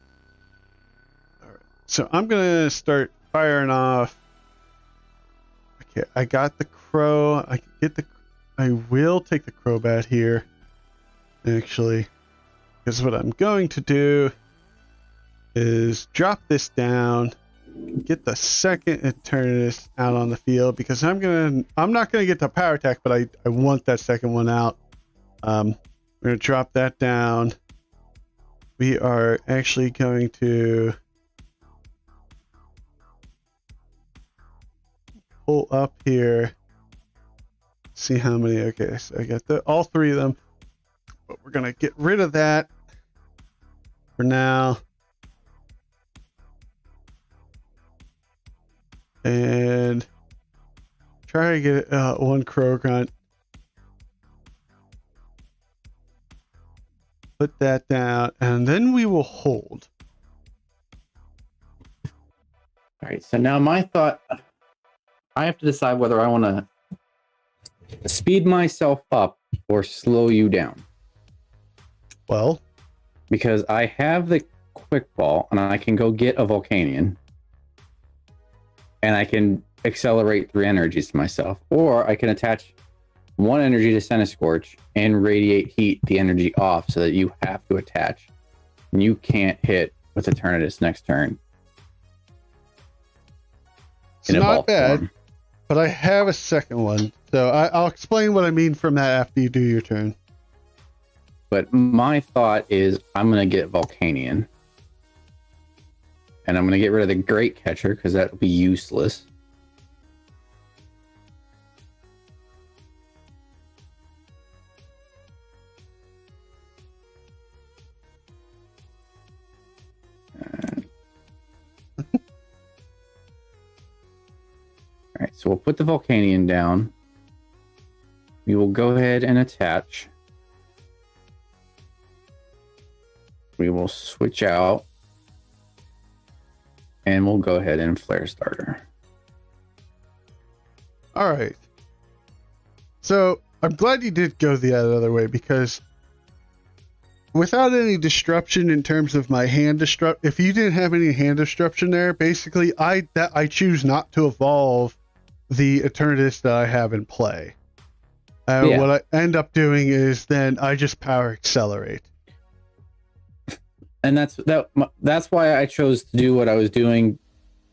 So I'm gonna start firing off. Okay, I got the crow. I will take the Crobat here. Actually, because what I'm going to do is drop this down, get the second Eternatus out on the field because I'm not gonna get the power attack, but I want that second one out. We're gonna drop that down. We are actually going to pull up here. See how many. Okay, so I got all 3 of them, but we're gonna get rid of that for now. And try to get one Crow Grunt. Put that down, and then we will hold. All right. So now my thought, I have to decide whether I want to speed myself up or slow you down, Well, because I have the quick ball and I can go get a Volcanion and I can accelerate 3 energies to myself, or I can attach 1 energy to Centiskorch and radiate heat the energy off so that you have to attach and you can't hit with Eternatus next turn. It's not bad, but I have a second one. So I'll explain what I mean from that after you do your turn. But my thought is I'm going to get Volcanion. And I'm going to get rid of the Great Catcher because that would be useless. All right, so we'll put the Volcanion down. We will go ahead and attach. We will switch out. And we'll go ahead and Flare Starter. All right. So I'm glad you did go the other way, because without any disruption in terms of my hand disrupt, if you didn't have any hand disruption there, basically I choose not to evolve the Eternatus that I have in play. What I end up doing is then I just power accelerate. And that's why I chose to do what I was doing,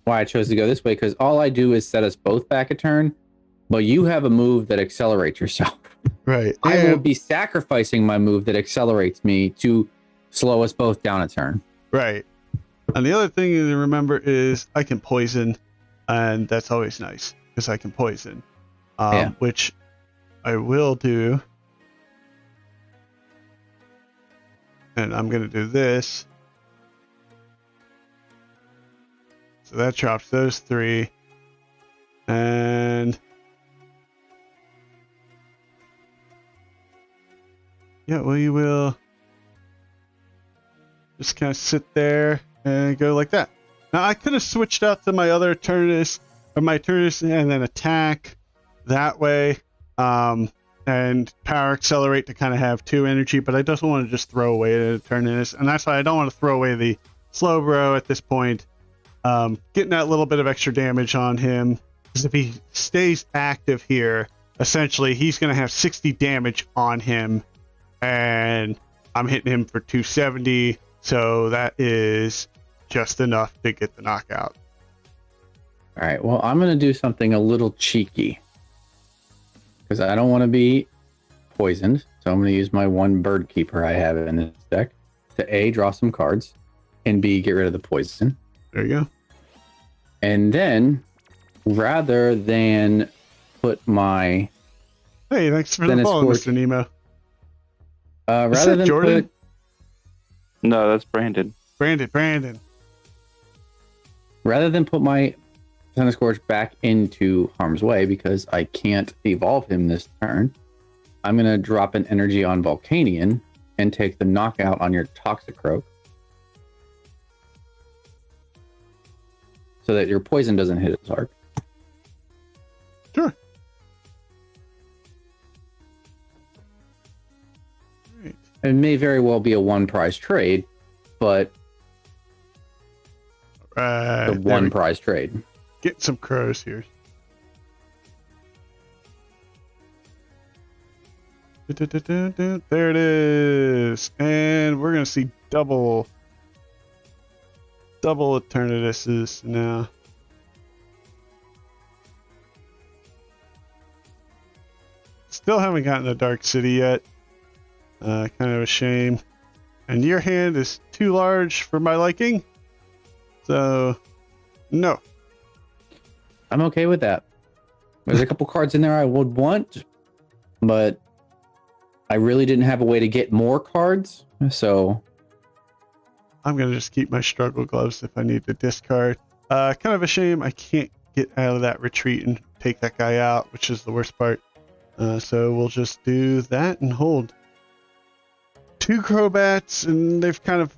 why I chose to go this way, because all I do is set us both back a turn, but you have a move that accelerates yourself. Right. I will be sacrificing my move that accelerates me to slow us both down a turn. Right. And the other thing to remember is I can poison, and that's always nice, because I can poison, which I will do. And I'm going to do this. So that drops those 3. And yeah, well, you will just kind of sit there and go like that. Now, I could have switched out to my other Eternatus, or my Eternatus, and then attack that way. And power accelerate to kind of have 2 energy, but I just want to just throw away the Eternatus, and that's why I don't want to throw away the Slowbro at this point. Getting that little bit of extra damage on him, because if he stays active here, essentially he's going to have 60 damage on him, and I'm hitting him for 270, so that is just enough to get the knockout. All right, well, I'm going to do something a little cheeky, because I don't want to be poisoned. So I'm going to use my 1 Bird Keeper I have in this deck to A, draw some cards, and B, get rid of the poison. There you go. And then, rather than put my... Hey, thanks for the follow, Mr. Nemo. Rather than Jordan? No, that's Brandon. Brandon. Rather than put my Centiskorch back into harm's way, because I can't evolve him this turn, I'm going to drop an energy on Volcanion and take the knockout on your Toxicroak, so that your poison doesn't hit as hard. Sure. Right. It may very well be a 1 prize trade, but the 1 prize trade. Get some crows here. There it is. And we're going to see double Eternatuses now. Still haven't gotten the Dark City yet. Kind of a shame. And your hand is too large for my liking. So, no. I'm okay with that. There's a couple cards in there I would want, but I really didn't have a way to get more cards, so I'm going to just keep my struggle gloves if I need to discard. Kind of a shame I can't get out of that retreat and take that guy out, which is the worst part. So we'll just do that and hold. 2 Crobats, and they've kind of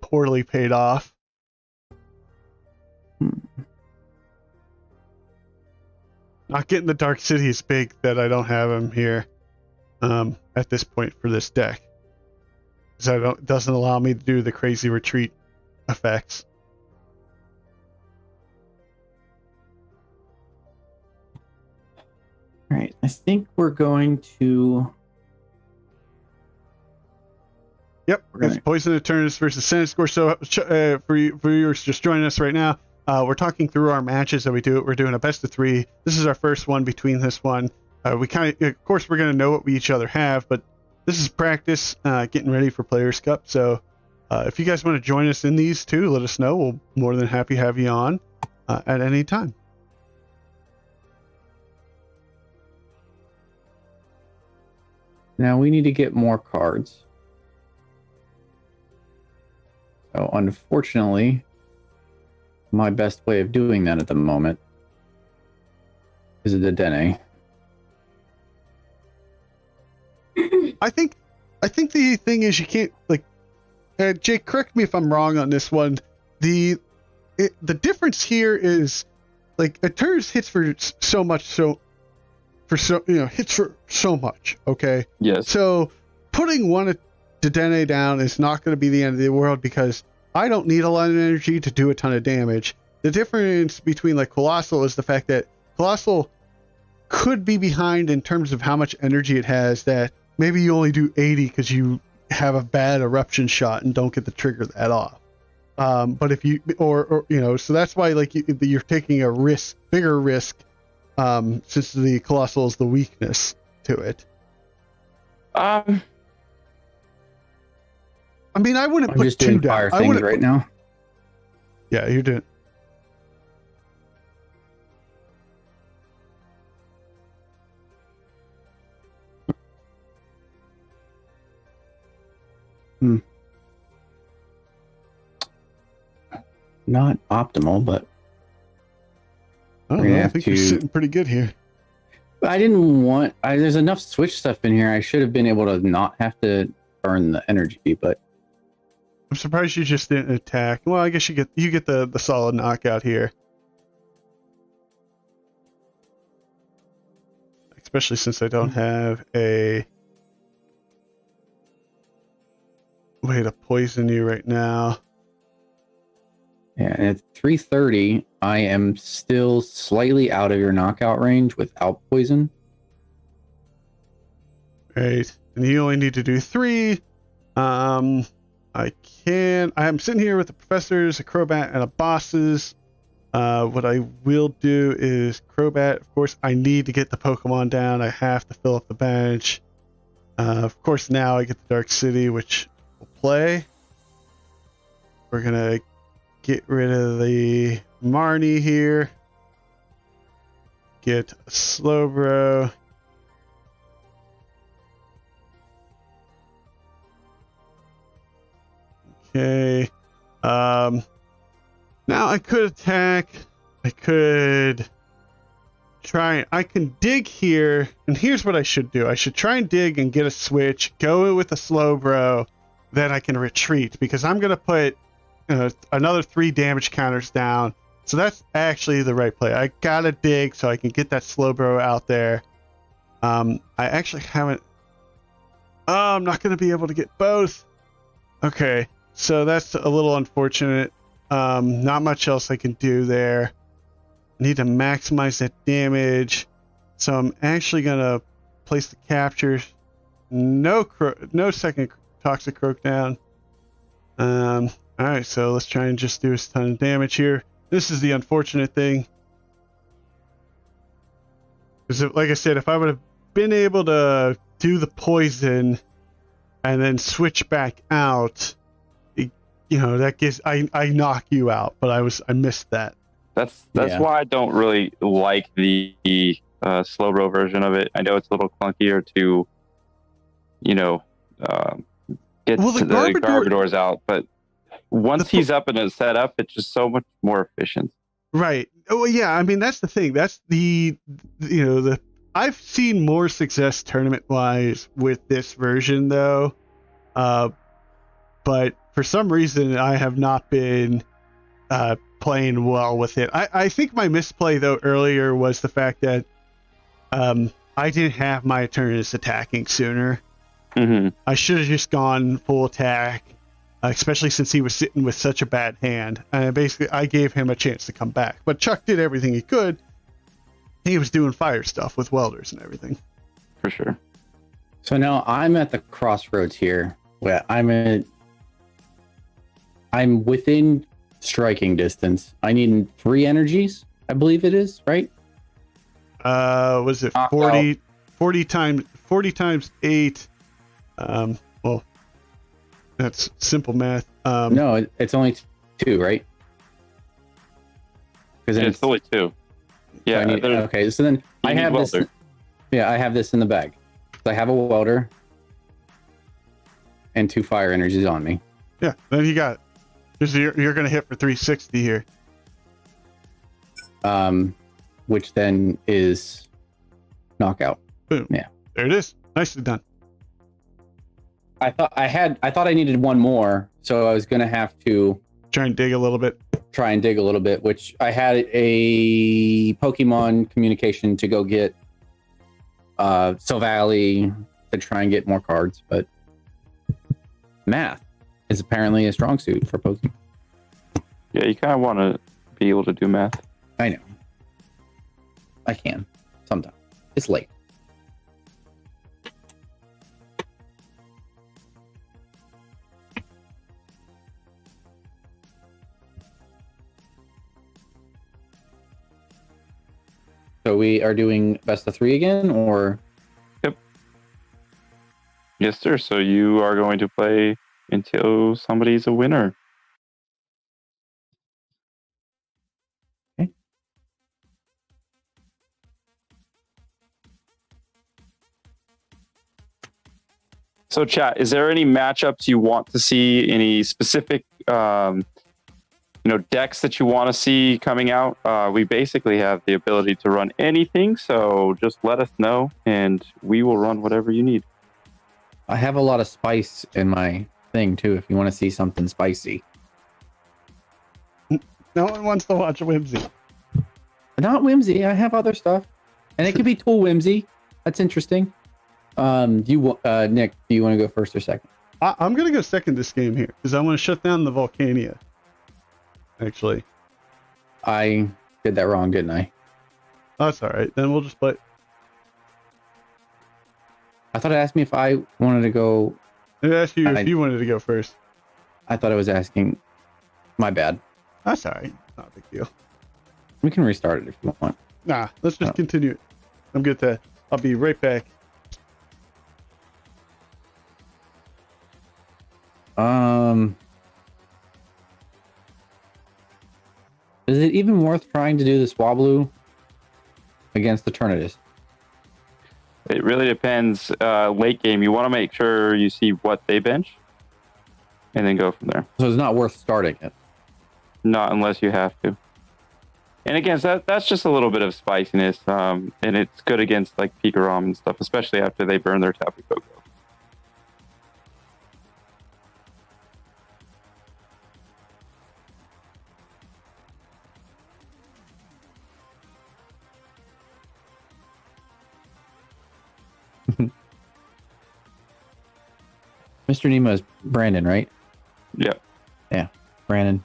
poorly paid off. Not getting the Dark City is big that I don't have him here at this point for this deck. So it doesn't allow me to do the crazy retreat effects. all right. I think we're going to. Yep, it's Poison Eternatus versus Centiskorch. So for viewers just joining us right now, We're talking through our matches that we do. We're doing a best of 3. This is our first one between this one. Of course, we're going to know what we each other have, but this is practice, getting ready for Players Cup. So if you guys want to join us in these too, let us know. We'll more than happy have you on at any time. Now we need to get more cards. So unfortunately, my best way of doing that at the moment is the Dedenne. I think the thing is you can't Jake, correct me if I'm wrong on this one. The difference here is Eternatus hits for so much, hits for so much. Okay. Yes. So putting one Dedenne down is not going to be the end of the world because I don't need a lot of energy to do a ton of damage. The difference between Colossal is the fact that Colossal could be behind in terms of how much energy it has, that maybe you only do 80 because you have a bad eruption shot and don't get the trigger that off. But if you, so that's why you're taking a bigger risk, since the Colossal is the weakness to it. I mean, I wouldn't I'm put just 2 doing down. fire I things wouldn't right now. Yeah, you're doing. Not optimal, but I don't know. I think you're sitting pretty good here. I didn't want. There's enough switch stuff in here. I should have been able to not have to burn the energy, but I'm surprised you just didn't attack. Well, I guess you get the solid knockout here, especially since I don't have a way to poison you right now. Yeah, and at 330, I am still slightly out of your knockout range without poison. Right, and you only need to do 3. I'm sitting here with the professors, a Crobat, and a bosses. What I will do is Crobat. Of course, I need to get the Pokemon down. I have to fill up the bench. Of course, now I get the Dark City, which will play. We're gonna get rid of the Marnie here. Get a Slowbro. Okay. Now I could attack. I could try. I can dig here, and here's what I should do. I should try and dig and get a switch. Go with a Slowbro. Then I can retreat because I'm gonna put another 3 damage counters down. So that's actually the right play. I gotta dig so I can get that Slowbro out there. I actually haven't. Oh, I'm not gonna be able to get both. Okay, so that's a little unfortunate. Not much else I can do there. I need to maximize that damage. So I'm actually gonna place the captures. No second Toxic Croak down. Alright, so let's try and just do a ton of damage here. This is the unfortunate thing. Because like I said, if I would have been able to do the poison and then switch back out, that gives I knock you out, but I missed that. That's why I don't really like the Slowbro version of it. I know it's a little clunkier to, get the Garbodors out, but once he's up and it's set up, it's just so much more efficient. Right. Oh yeah. I mean, that's the thing. That's I've seen more success tournament wise with this version though, but for some reason I have not been playing well with it. I think my misplay though earlier was the fact that I didn't have my Eternatus attacking sooner. Mm-hmm. I should have just gone full attack, especially since he was sitting with such a bad hand. And basically, I gave him a chance to come back. But Chuck did everything he could. He was doing fire stuff with welders and everything. For sure. So now I'm at the crossroads here. Where I'm within striking distance. I need 3 energies, I believe it is, right? Was it Knocked 40 times 8? Well, that's simple math. No, it's only 2, right? Because It's only 2. Yeah. okay, so then I have this. welder. Yeah, I have this in the bag. So I have a welder and 2 fire energies on me. Yeah, then you got. You're going to hit for 360 here. Which then is knockout. Boom. Yeah. There it is. Nicely done. I thought I needed 1 more, so I was gonna have to Try and dig a little bit. try and dig a little bit, which I had a Pokemon communication to go get Silvally to try and get more cards, but math is apparently a strong suit for Pokemon. Yeah, you kind of want to be able to do math. I know. I can. Sometimes. It's late. So we are doing best of 3 again, or Yes, sir. So you are going to play until somebody's a winner. Okay. So, chat, is there any matchups you want to see? Any specific, decks that you want to see coming out? We basically have the ability to run anything. So just let us know, and we will run whatever you need. I have a lot of spice in my thing too. If you want to see something spicy, No one wants to watch Whimsy. not Whimsy. I have other stuff, and it could be Tool Whimsy. That's interesting. Do you, Nick? Do you want to go first or second? I'm going to go second this game here because I want to shut down the Volcania. Actually, I did that wrong, didn't I? that's all right. Then we'll just play. I thought it asked me if I wanted to go. I asked you if you wanted to go first. I thought I was asking. My bad. That's all right. Not a big deal. We can restart it if you want. Nah, let's just Oh. continue it. I'm good to. I'll be right back. Is it even worth trying to do the Swablu against the Eternatus? It really depends. Late game, you want to make sure you see what they bench, and then go from there. So it's not worth starting it. Not unless you have to. And again, that's just a little bit of spiciness, and it's good against like Pikarom and stuff, especially after they burn their Tapu Koko. Mr. Nemo is Brandon, right? Yep. Yeah, Brandon.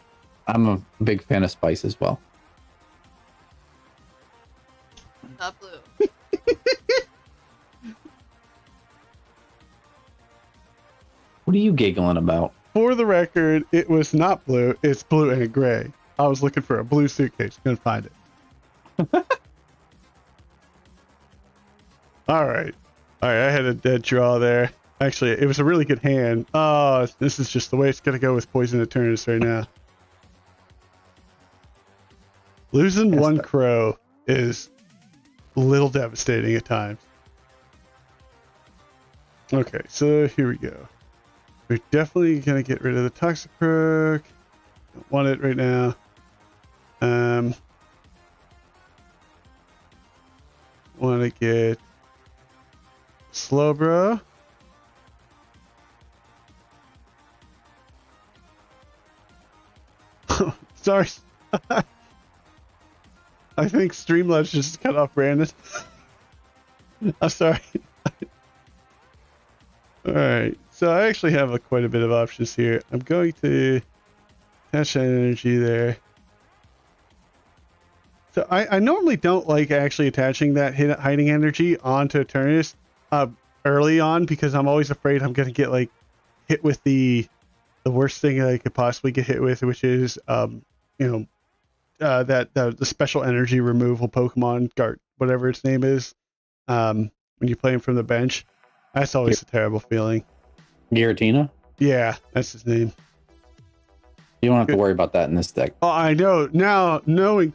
I'm a big fan of spice as well. Not blue. What are you giggling about? For the record, it was not blue. It's blue and gray. I was looking for a blue suitcase. Couldn't find it. All right. All right. I had a dead draw there. Actually, it was a really good hand. Oh, this is just the way it's going to go with Poison Eternus right now. Losing one crow is a little devastating at times. Okay, so here we go. We're definitely going to get rid of the Toxicroak. Don't want it right now. Want to get Slowbro. Sorry. I think Streamlabs just cut off Brandon. I'm sorry. Alright, so I actually have quite a bit of options here. I'm going to attach that energy there. So I normally don't like actually attaching that hiding energy onto Eternus early on because I'm always afraid I'm going to get like hit with the worst thing that I could possibly get hit with, which is that the special energy removal Pokemon Gart, whatever its name is, when you play him from the bench. That's always a terrible feeling. Giratina? Yeah, that's his name. You don't have to worry about that in this deck. Oh, I know now, knowing,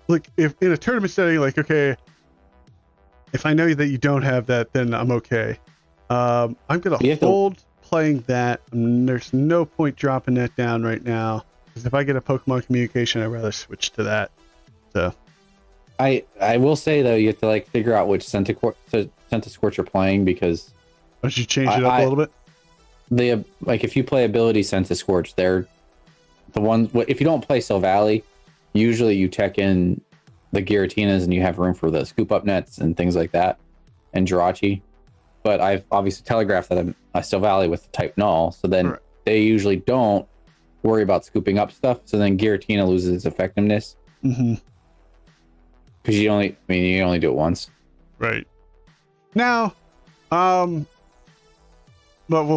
like, if in a tournament setting, like, okay, if I know that you don't have that, then I'm okay. I'm gonna hold playing that. There's no point dropping that down right now, because if I get a Pokemon Communication, I'd rather switch to that. So, I will say though, you have to like figure out which Centiskorch you're playing, because why don't you change it up a little bit? Like if you play ability Centiskorch, they're the ones. If you don't play Silvally, usually you tech in the Giratinas and you have room for the scoop up nets and things like that, and Jirachi. But I've obviously telegraphed that I'm a Silvally with type Null, so then they usually don't worry about scooping up stuff. So then Giratina loses its effectiveness. Mm-hmm. Because you only do it once. Right. Now, well,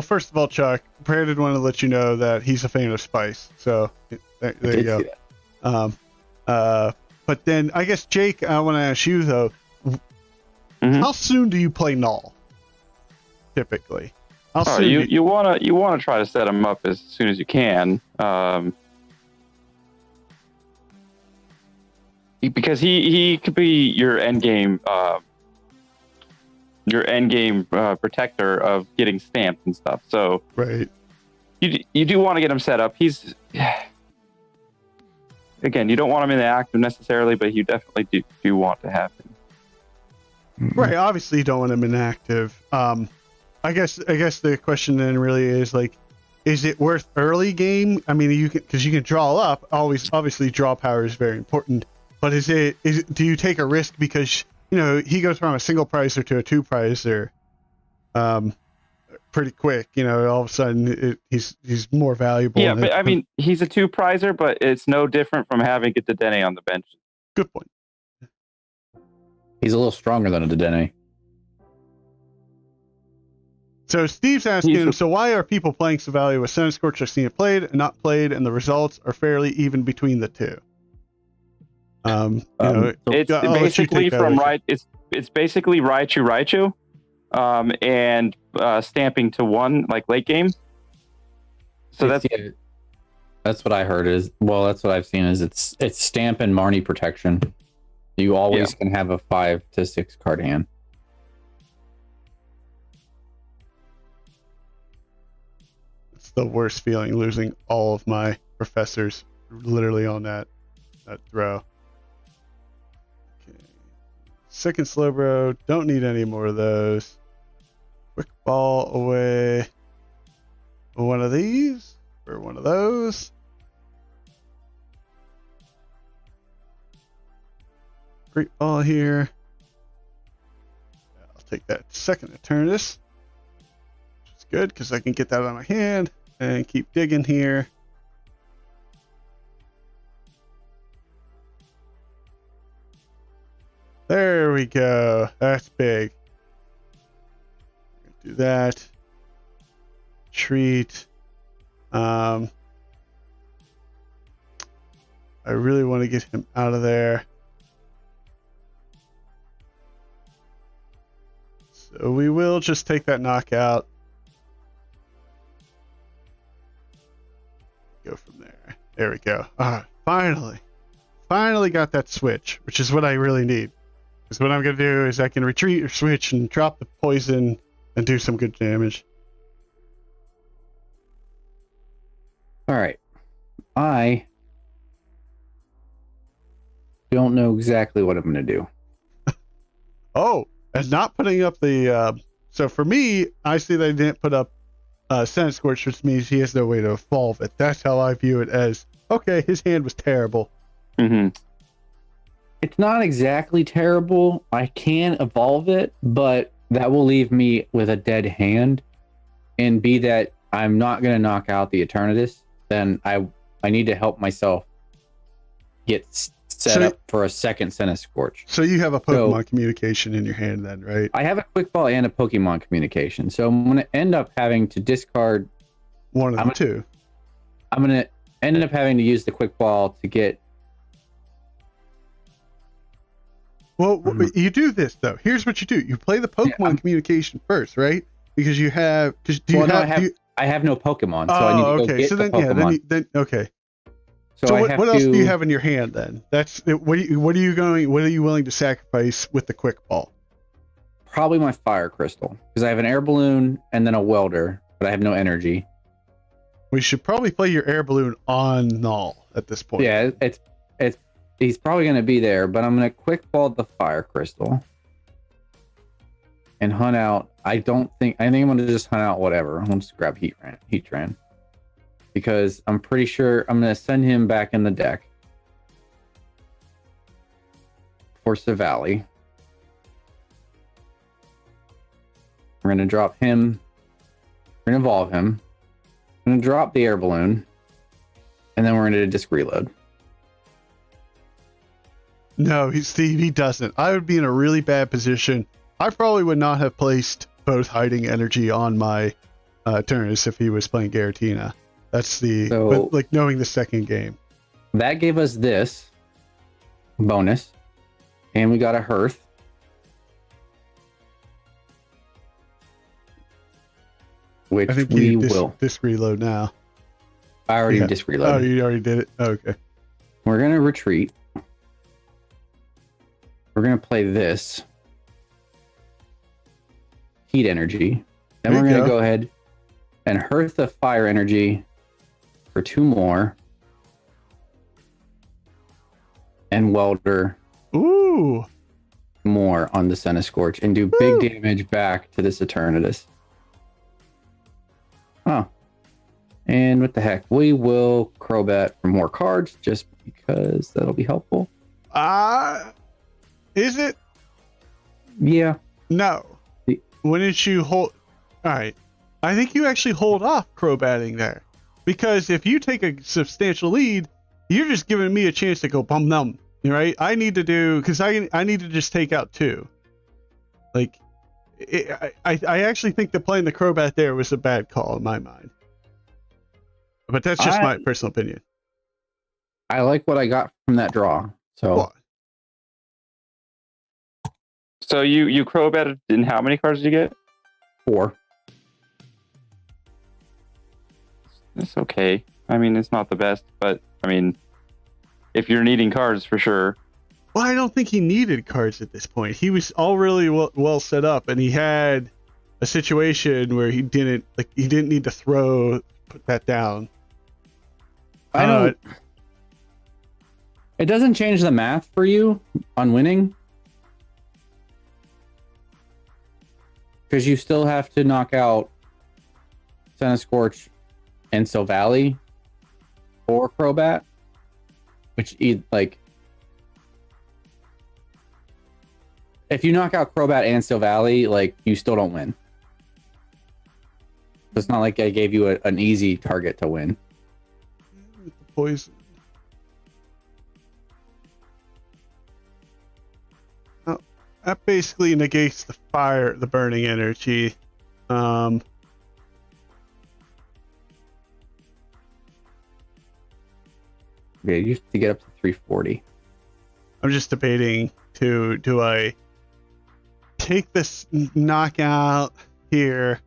first of all, Chuck, Brandon wanted to let you know that he's a fan of Spice. So there you go. But then I guess, Jake, I want to ask you though, how soon do you play Null? Typically, you want to try to set him up as soon as you can, because he could be your end game protector of getting stamped and stuff. So right, you do want to get him set up. He's again, you don't want him in the active necessarily, but you definitely do want to have him. Right, obviously you don't want him inactive. I guess the question then really is, like, is it worth early game? I mean, you can draw up. Obviously draw power is very important. But do you take a risk because he goes from a single pricer to a two pricer, pretty quick. All of a sudden he's more valuable. Yeah, but I mean, he's a two pricer, but it's no different from having a Dedenne on the bench. Good point. He's a little stronger than a Dedenne. So Steve's asking, so why are people playing Silvally with Centiskorch? I've seen it played and not played, and the results are fairly even between the two. It's basically it's basically Raichu, and stamping to one, like late game. So that's what I heard that's what I've seen is it's stamp and Marnie protection. You always can have a 5 to 6 card hand. It's the worst feeling, losing all of my professors literally on that throw. Okay. Second Slowbro, don't need any more of those. Quick ball away. One of these or one of those. Great ball here. I'll take that second Eternatus. Which is good because I can get that on my hand and keep digging here. There we go. That's big. Do that. Treat. I really want to get him out of there. So we will just take that knockout. Go from there. There we go. Finally got that switch, which is what I really need. Because what I'm going to do is I can retreat or switch and drop the poison and do some good damage. All right. I don't know exactly what I'm going to do. Oh, and not putting up the... so for me, I see they didn't put up Centiskorch, which means he has no way to evolve it. That's how I view it as, okay, his hand was terrible. Mm-hmm. It's not exactly terrible. I can evolve it, but that will leave me with a dead hand. And be that I'm not going to knock out the Eternatus, then I need to help myself get set up for a second Centiskorch. So you have a Pokemon Communication in your hand then, right? I have a Quick Ball and a Pokemon Communication. So I'm going to end up having to discard one of the two. I'm going to ended up having to use the quick ball to get. Well, you do this though. Here's what you do: you play the Pokemon communication first, right? Because you have. Because do you have? I have no Pokemon, so I need to go get so then, the Pokemon. Yeah, then okay. So what else do you have in your hand then? What are you willing to sacrifice with the quick ball? Probably my fire crystal, because I have an air balloon and then a welder, but I have no energy. We should probably play your air balloon on Null at this point. Yeah, it's he's probably going to be there, but I'm going to quick ball the fire crystal and hunt out. I think I'm going to just hunt out whatever. I'm going to just grab Heatran, because I'm pretty sure I'm going to send him back in the deck for Savali. We're going to drop him. We're going to evolve him. I'm going to drop the air balloon, and then we're going to disc reload. No, Steve, he doesn't. I would be in a really bad position. I probably would not have placed both hiding energy on my Turnus if he was playing Garatina. That's but like knowing the second game. That gave us this bonus, and we got a Hearth. Which I think we will. Disc reload now. I already disc reloaded. Oh, you already did it? Oh, okay. We're going to retreat. We're going to play this. Heat energy. Then we're going to go ahead and Hearth the fire energy for 2 more. And welder. Ooh. More on the Centiskorch and do big damage back to this Eternatus. Oh. And what the heck? We will Crobat for more cards just because that'll be helpful. Is it? Yeah. No. When did you hold? All right. I think you actually hold off Crobatting there. Because if you take a substantial lead, you're just giving me a chance to go bum num. Right? I need to do, because I need to just take out 2. Like, I actually think that playing the Crobat there was a bad call in my mind. But that's just my personal opinion. I like what I got from that draw. So. What? So you Crobatted, and how many cards did you get? 4. It's okay. I mean, it's not the best, but I mean, if you're needing cards for sure. Well, I don't think he needed cards at this point. He was all really well set up, and he had a situation where he didn't need to put that down. I know. It doesn't change the math for you on winning. Because you still have to knock out Centiskorch and Silvally or Crobat. Which, like, if you knock out Crobat and Silvally, like, you still don't win. It's not like I gave you an easy target to win. With the poison. Oh, that basically negates the burning energy. Yeah, you have to get up to 340. I'm just debating do I take this knockout here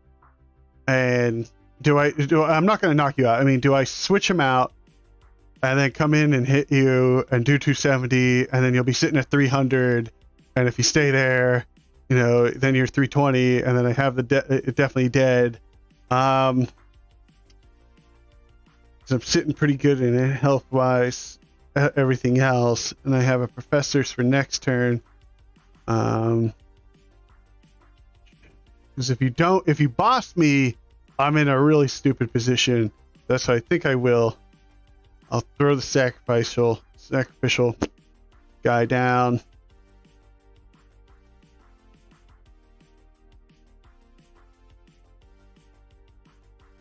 and I'm not going to knock you out. I mean, do I switch him out and then come in and hit you and do 270 and then you'll be sitting at 300, and if you stay there, then you're 320 and then I have definitely dead. So I'm sitting pretty good in it health-wise, everything else, and I have a Professors for next turn. Because if you boss me, I'm in a really stupid position. That's what I think I will. I'll throw the sacrificial guy down.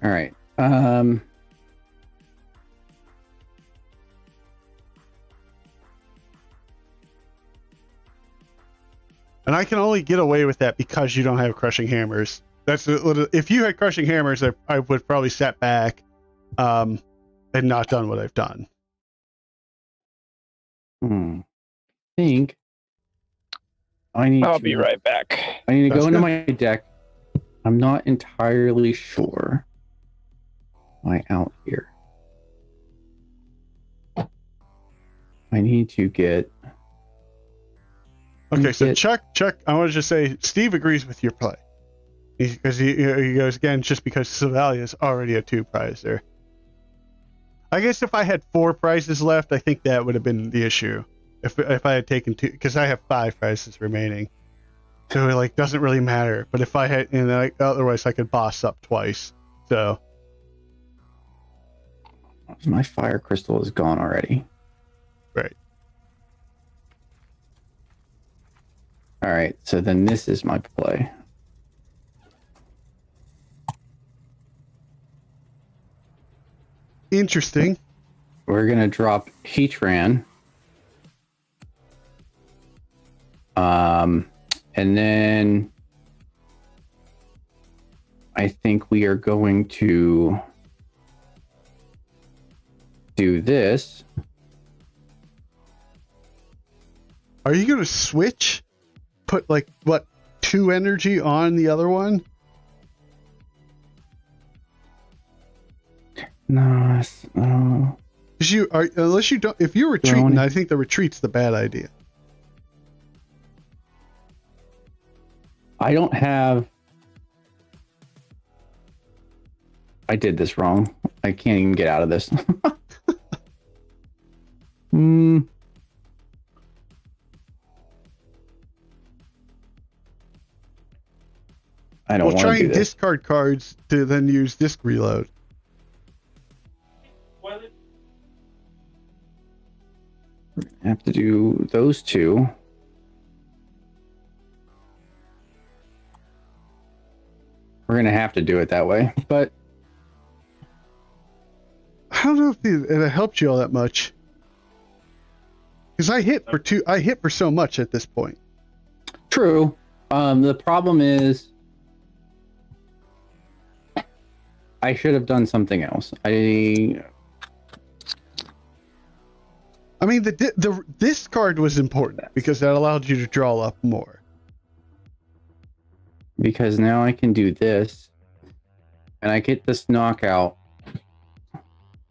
All right. And I can only get away with that because you don't have crushing hammers. If you had crushing hammers, I would probably sat back, and and not done what I've done. I think I need I'll to, be right back. I need to That's go into good. my deck. I'm not entirely sure. Am I out here? I need to get. Okay, so Get- Chuck, I want to just say Steve agrees with your play. Because he goes, again, just because Savalia is already a 2-prizer. I guess if I had 4 prizes left, I think that would have been the issue. If I had taken 2, because I have 5 prizes remaining. So it like doesn't really matter. But if I had, and otherwise I could boss up twice. So My fire crystal is gone already. right. All right, so then this is my play. Interesting. We're gonna drop Heatran. And then I think we are going to do this. Are you gonna switch? Put like what 2 energy on the other one? No, Because you are, unless you don't, if you're retreating, Throwing- I think the retreat's the bad idea. I don't have. I did this wrong. I can't even get out of this. I don't Well, want try to do and this. discard cards to then use disc reload. I have to do those 2. We're gonna have to do it that way, but I don't know if it helped you all that much. Because I hit for 2. I hit for so much at this point. true. The problem is, I should have done something else. I mean, this card was important because that allowed you to draw up more. Because now I can do this, and I get this knockout.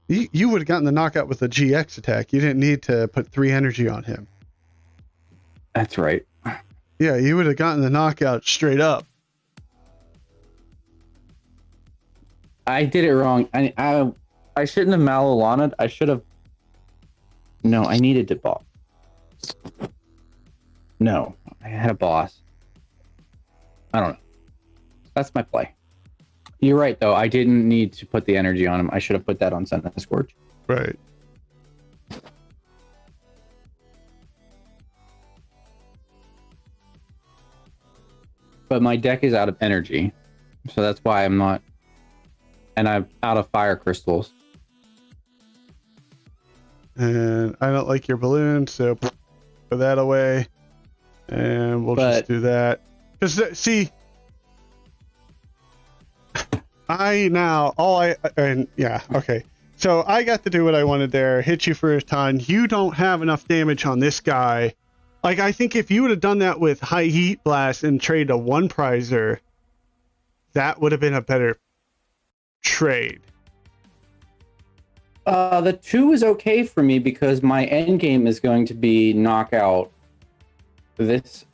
You would have gotten the knockout with the GX attack. You didn't need to put 3 energy on him. That's right. Yeah, you would have gotten the knockout straight up. I did it wrong. I shouldn't have Malolana. I should have. No, I needed to boss. No, I had a boss. I don't know. That's my play. You're right, though. I didn't need to put the energy on him. I should have put that on Centiskorch. Right. But my deck is out of energy, so that's why I'm not. And I'm out of fire crystals. And I don't like your balloon, so put that away. And we'll just do that. Because, see, okay. So I got to do what I wanted there, hit you for a ton. You don't have enough damage on this guy. Like, I think if you would have done that with High Heat Blast and trade a 1-prizer, that would have been a better trade. The 2 is okay for me because my end game is going to be knock out this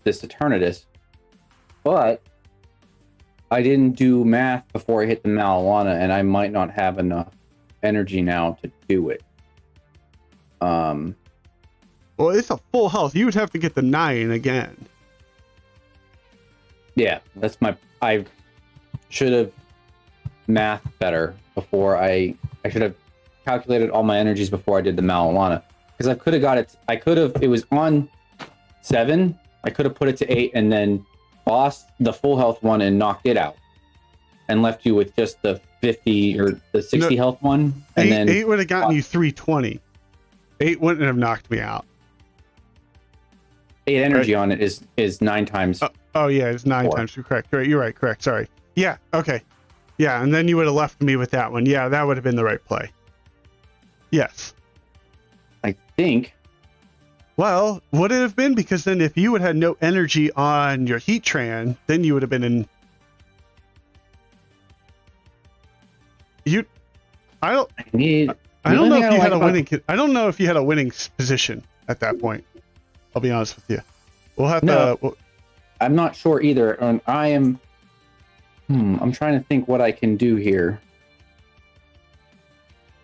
Eternatus. But I didn't do math before I hit the Malolana, and I might not have enough energy now to do it. Well, it's a full health. You would have to get the 9 again. Yeah, that's my. I should have math better before I should have calculated all my energies before I did the Malolana, because I could have got it. I could have. It was on 7. I could have put it to 8 and then bossed the full health one and knocked it out, and left you with just the 50 or the 60 health one. And 8 would have gotten you 320. 8 wouldn't have knocked me out. 8 energy on it is 9 times. Oh yeah, it's 9 4. times. You're correct. You're right. Correct. Sorry. Yeah. Okay. Yeah, and then you would have left me with that one. Yeah, that would have been the right play. Yes. I think. Well, would it have been? Because then if you would have had no energy on your Heatran, then you would have been in... I don't know if you had a winning... I don't know if you had a winning position at that point. I'll be honest with you. We'll have to... I'm not sure either. And I am... I'm trying to think what I can do here.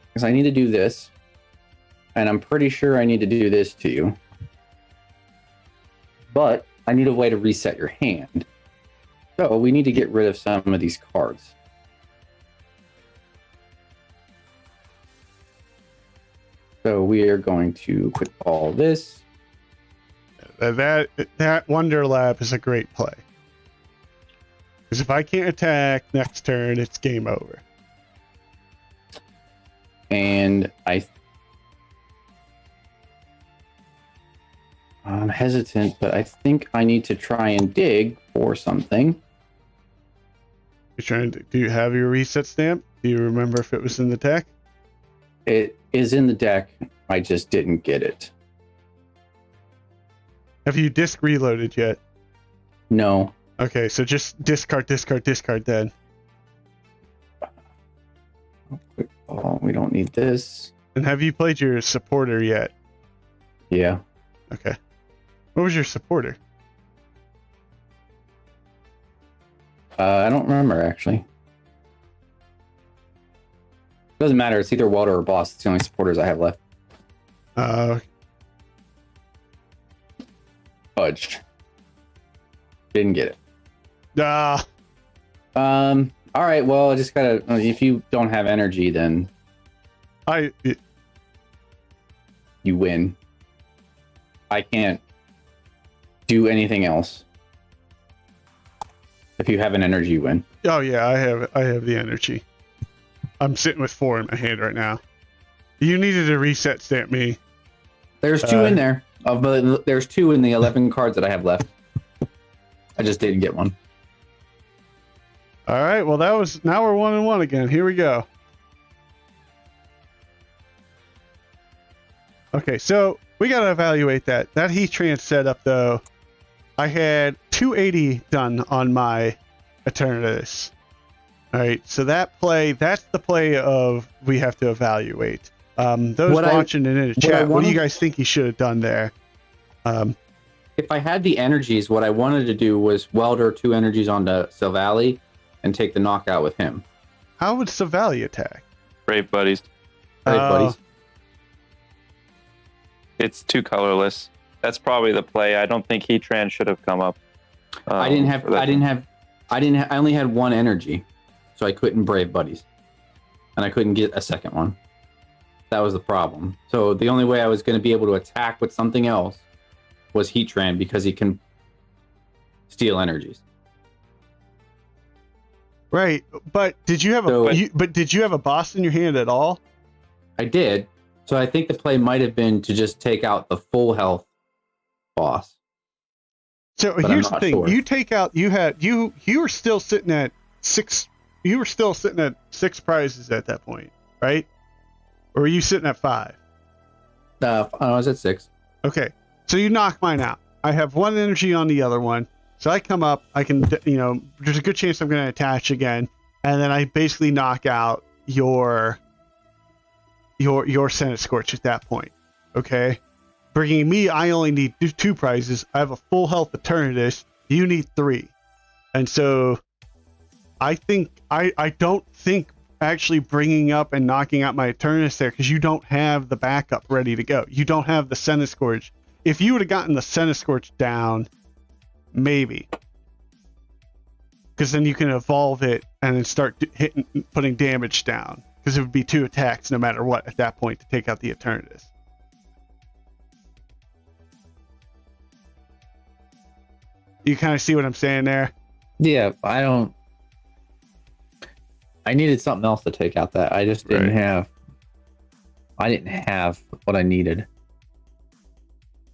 Because I need to do this. And I'm pretty sure I need to do this to you. But I need a way to reset your hand. So we need to get rid of some of these cards. So we are going to put all this. That Wonder Lab is a great play. Because if I can't attack next turn, it's game over. And I'm hesitant, but I think I need to try and dig for something. Do you have your reset stamp? Do you remember if it was in the deck? It is in the deck. I just didn't get it. Have you disc reloaded yet? No. Okay, so just discard then. Oh, we don't need this. And have you played your supporter yet? Yeah. Okay. What was your supporter? I don't remember, actually. Doesn't matter. It's either Welder or Boss. It's the only supporters I have left. Fudge. Didn't get it. All right. Well, I just gotta. If you don't have energy, then you win. I can't do anything else. If you have an energy, you win. Oh yeah, I have the energy. I'm sitting with 4 in my hand right now. You needed to reset stamp me. There's 2 in there. There's 2 in the 11 cards that I have left. I just didn't get one. All right. Well, now we're 1-1 again. Here we go. Okay, so we got to evaluate that. That Heatran setup, though, I had 280 done on my Eternatus. All right, so that's the play of we have to evaluate. Those watching in the chat, what do you guys think he should have done there? If I had the energies, what I wanted to do was welder 2 energies onto Silvally and take the knockout with him. How would Silvally attack? Brave Buddies. Brave Buddies. It's 2 colorless. That's probably the play. I don't think Heatran should have come up. I only had 1 energy, so I couldn't Brave Buddies, and I couldn't get a second one. That was the problem. So the only way I was going to be able to attack with something else was Heatran, because he can steal energies. Right, but did you have a boss in your hand at all? I did. So I think the play might have been to just take out the full health boss. So here's the thing: sure. You were still sitting at 6. You were still sitting at 6 prizes at that point, right? Or were you sitting at 5? I was at 6. Okay, so you knock mine out. I have 1 energy on the other one, so I come up. I can, there's a good chance I'm going to attach again, and then I basically knock out your Senate Scorch at that point. Okay, bringing me, I only need 2 prizes. I have a full health Eternatus. You need 3, and so I don't think actually bringing up and knocking out my Eternatus there, because you don't have the backup ready to go. You don't have the Senate Scorch. If you would have gotten the Senate Scorch down, maybe, because then you can evolve it and then start putting damage down, because it would be 2 attacks no matter what at that point to take out the Eternatus. You kind of see what I'm saying there? Yeah, I needed something else to take out that I just didn't have. I didn't have what I needed.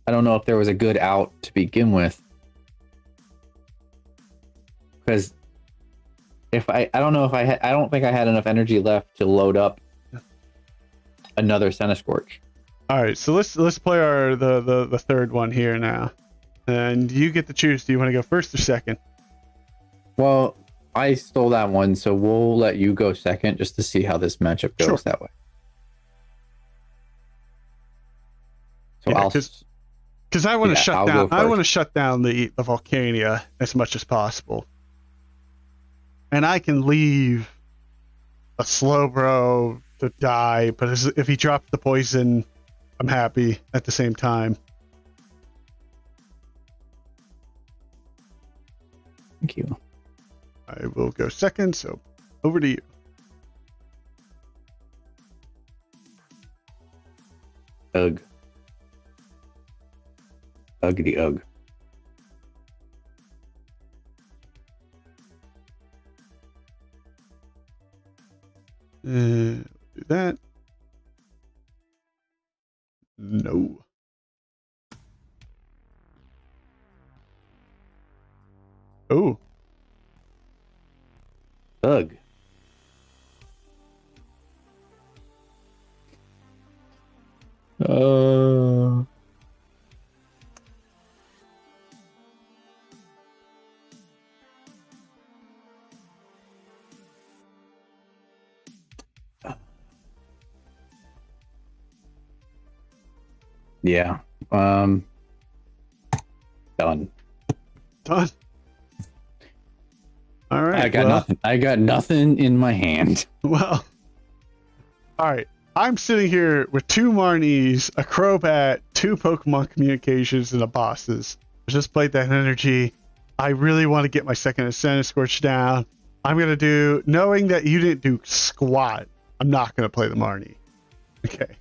I don't know if there was a good out to begin with, because if I don't know if I don't think I had enough energy left to load up another Centiskorch. All right, so let's play the third one here now, and you get to choose. Do you want to go first or second? Well, I stole that one, so we'll let you go second just to see how this matchup goes Sure. that way. So Yeah, I'll 'cause I want to shut I'll down. go I want to first. shut down the Volcania as much as possible, and I can leave a Slowbro to die. But if he drops the poison, I'm happy at the same time. Thank you. I will go second. So over to you. Ugh. Uggity ugh. Do that. No. Oh, Ugh. Yeah. Done. done. All right. I got nothing. I got nothing in my hand. Well, all right. I'm sitting here with 2 Marnies, a Crobat, 2 Pokemon communications, and a bosses. I just played that energy. I really want to get my second Centiskorch down. I'm going to do, knowing that you didn't do squat, I'm not going to play the Marnie. Okay.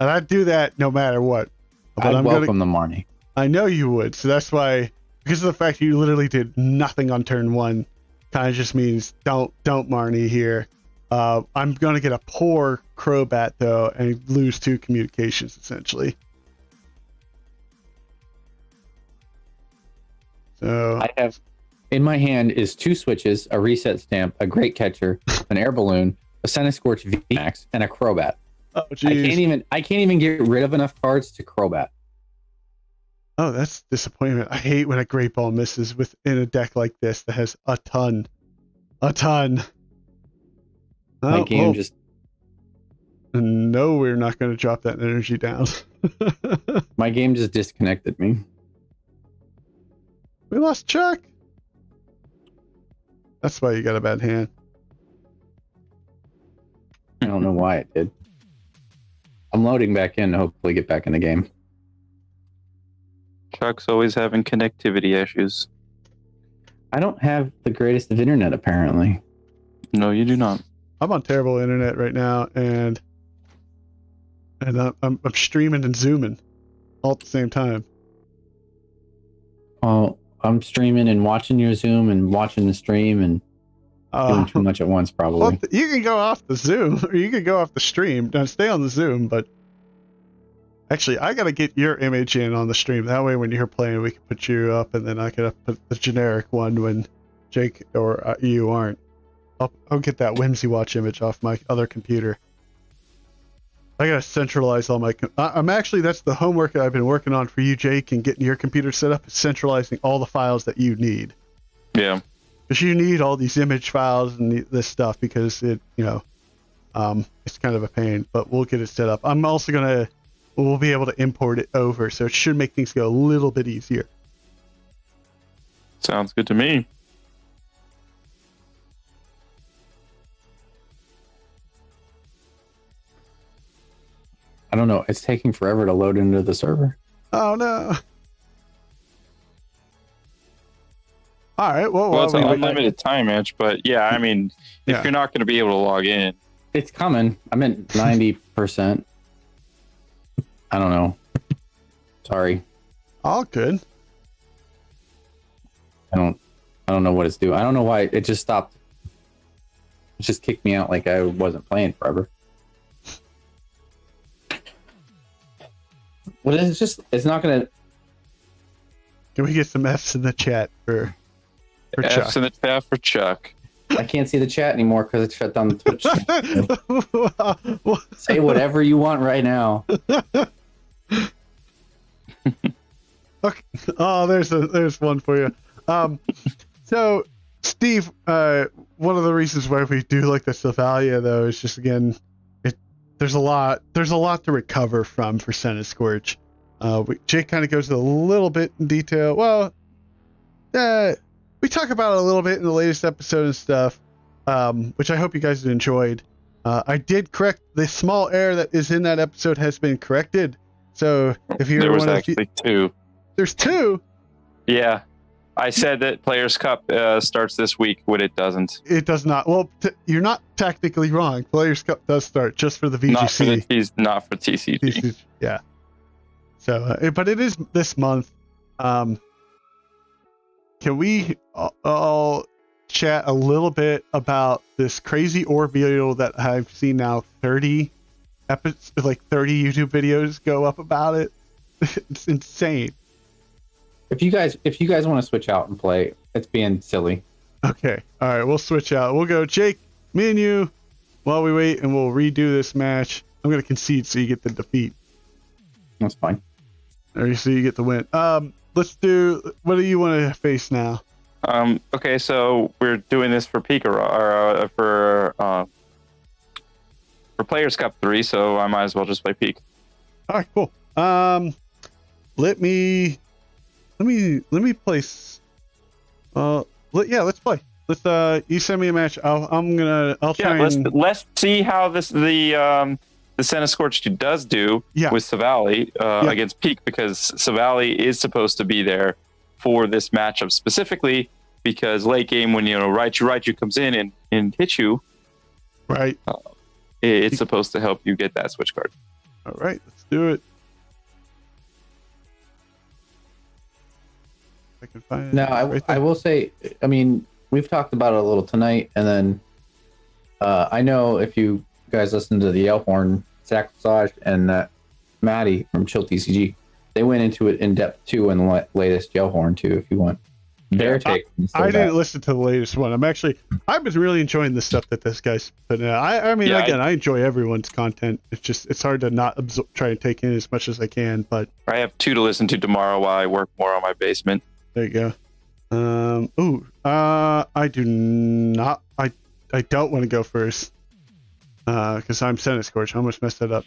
And I'd do that no matter what. But I'd I'm welcome the Marnie. I know you would. So that's why, because of the fact you literally did nothing on turn 1, kind of just means don't Marnie here. I'm going to get a poor Crobat, though, and lose 2 communications, essentially. So, I have in my hand is 2 switches, a reset stamp, a great catcher, an air balloon, a Centiskorch VMAX, and a Crobat. oh, I geez. can't even get rid of enough cards to Crobat. Oh, that's disappointment. I hate when a Great Ball misses within a deck like this that has a ton. My Oh, game well, just no, we're not going to drop that energy down. disconnected me. We lost Chuck. That's why you got a bad hand. I don't know why it did. I'm loading back in to hopefully get back in the game. Chuck's always having connectivity issues. I don't have the greatest of internet apparently. No, you do not. I'm on terrible internet right now, and I'm streaming and zooming all at the same time. Well, I'm streaming and watching your Zoom and watching the stream and doing too much at once probably. Well, you can go off the Zoom, or you can go off the stream. Now stay on the Zoom, but actually, I gotta get your image in on the stream. That way, when you're playing, we can put you up, and then I can put the generic one when Jake or you aren't. I'll get that Whimsy Watch image off my other computer. I gotta centralize all my. I'm actually, that's the homework that I've been working on for you, Jake, and getting your computer set up, is centralizing all the files that you need. Yeah. Because you need all these image files and this stuff, because it, it's kind of a pain. But we'll get it set up. I'm also we'll be able to import it over, so it should make things go a little bit easier. Sounds good to me. I don't know. It's taking forever to load into the server. Oh no! All right. Well, it's an we wait- unlimited time, Mitch, but yeah, I mean, if Yeah. you're not going to be able to log in, It's coming. I'm at 90%. I don't know. Sorry. all good. I don't know what it's doing. I don't know why it just stopped. It just kicked me out like I wasn't playing forever. Well, it's not gonna. Can we get some F's in the chat for Chuck? F's in the chat for Chuck. I can't see the chat anymore because it shut down the Twitch. Well, Say whatever you want right now. okay. Oh, there's one for you. So Steve, one of the reasons why we do like the Savalia though is just again, there's a lot to recover from for Senate Scorch. Jake kind of goes a little bit in detail. Well, we talk about it a little bit in the latest episode and stuff, which I hope you guys enjoyed. I did correct the small error that is in that episode has been corrected. So if you're there was actually two. there's two. Yeah, I said that Players Cup starts this week when it doesn't. It does not. Well, you're not technically wrong. Players Cup does start just for the VGC. Not for TCG. Yeah. So, but it is this month. Can we all chat a little bit about this crazy orbital that I've seen now 30 YouTube videos go up about it? It's insane. If you guys want to switch out and play, it's being silly. Okay. All right. We'll switch out. We'll go Jake, me and you while we wait, and we'll redo this match. I'm going to concede so you get the defeat. That's fine. Or so you get the win. Let's do, what do you want to face now? Okay, so we're doing this for Pika or for Players Cup 3, so I might as well just play Peak. All right, cool. Let me place. Let's play. You send me a match. I'll try. Let's see how the Senna Scorch does do with Savali against Peak, because Savali is supposed to be there for this matchup specifically, because late game when Raichu comes in and hits you, right, it's supposed to help you get that switch card. All right, let's do it. I can find it. Now, I will say, I mean, we've talked about it a little tonight, and then I know if you guys listen to the Elhorn, Sacrisage, and Maddie from Chill TCG, they went into it in depth too in the latest Yellhorn too, if you want their take. I didn't listen to the latest one. I've been really enjoying the stuff that this guy's putting out. I enjoy everyone's content. It's hard to not try and take in as much as I can, but I have 2 to listen to tomorrow while I work more on my basement. There you go. I do not. I don't want to go first. Because I'm Senate Scorch. I almost messed that up.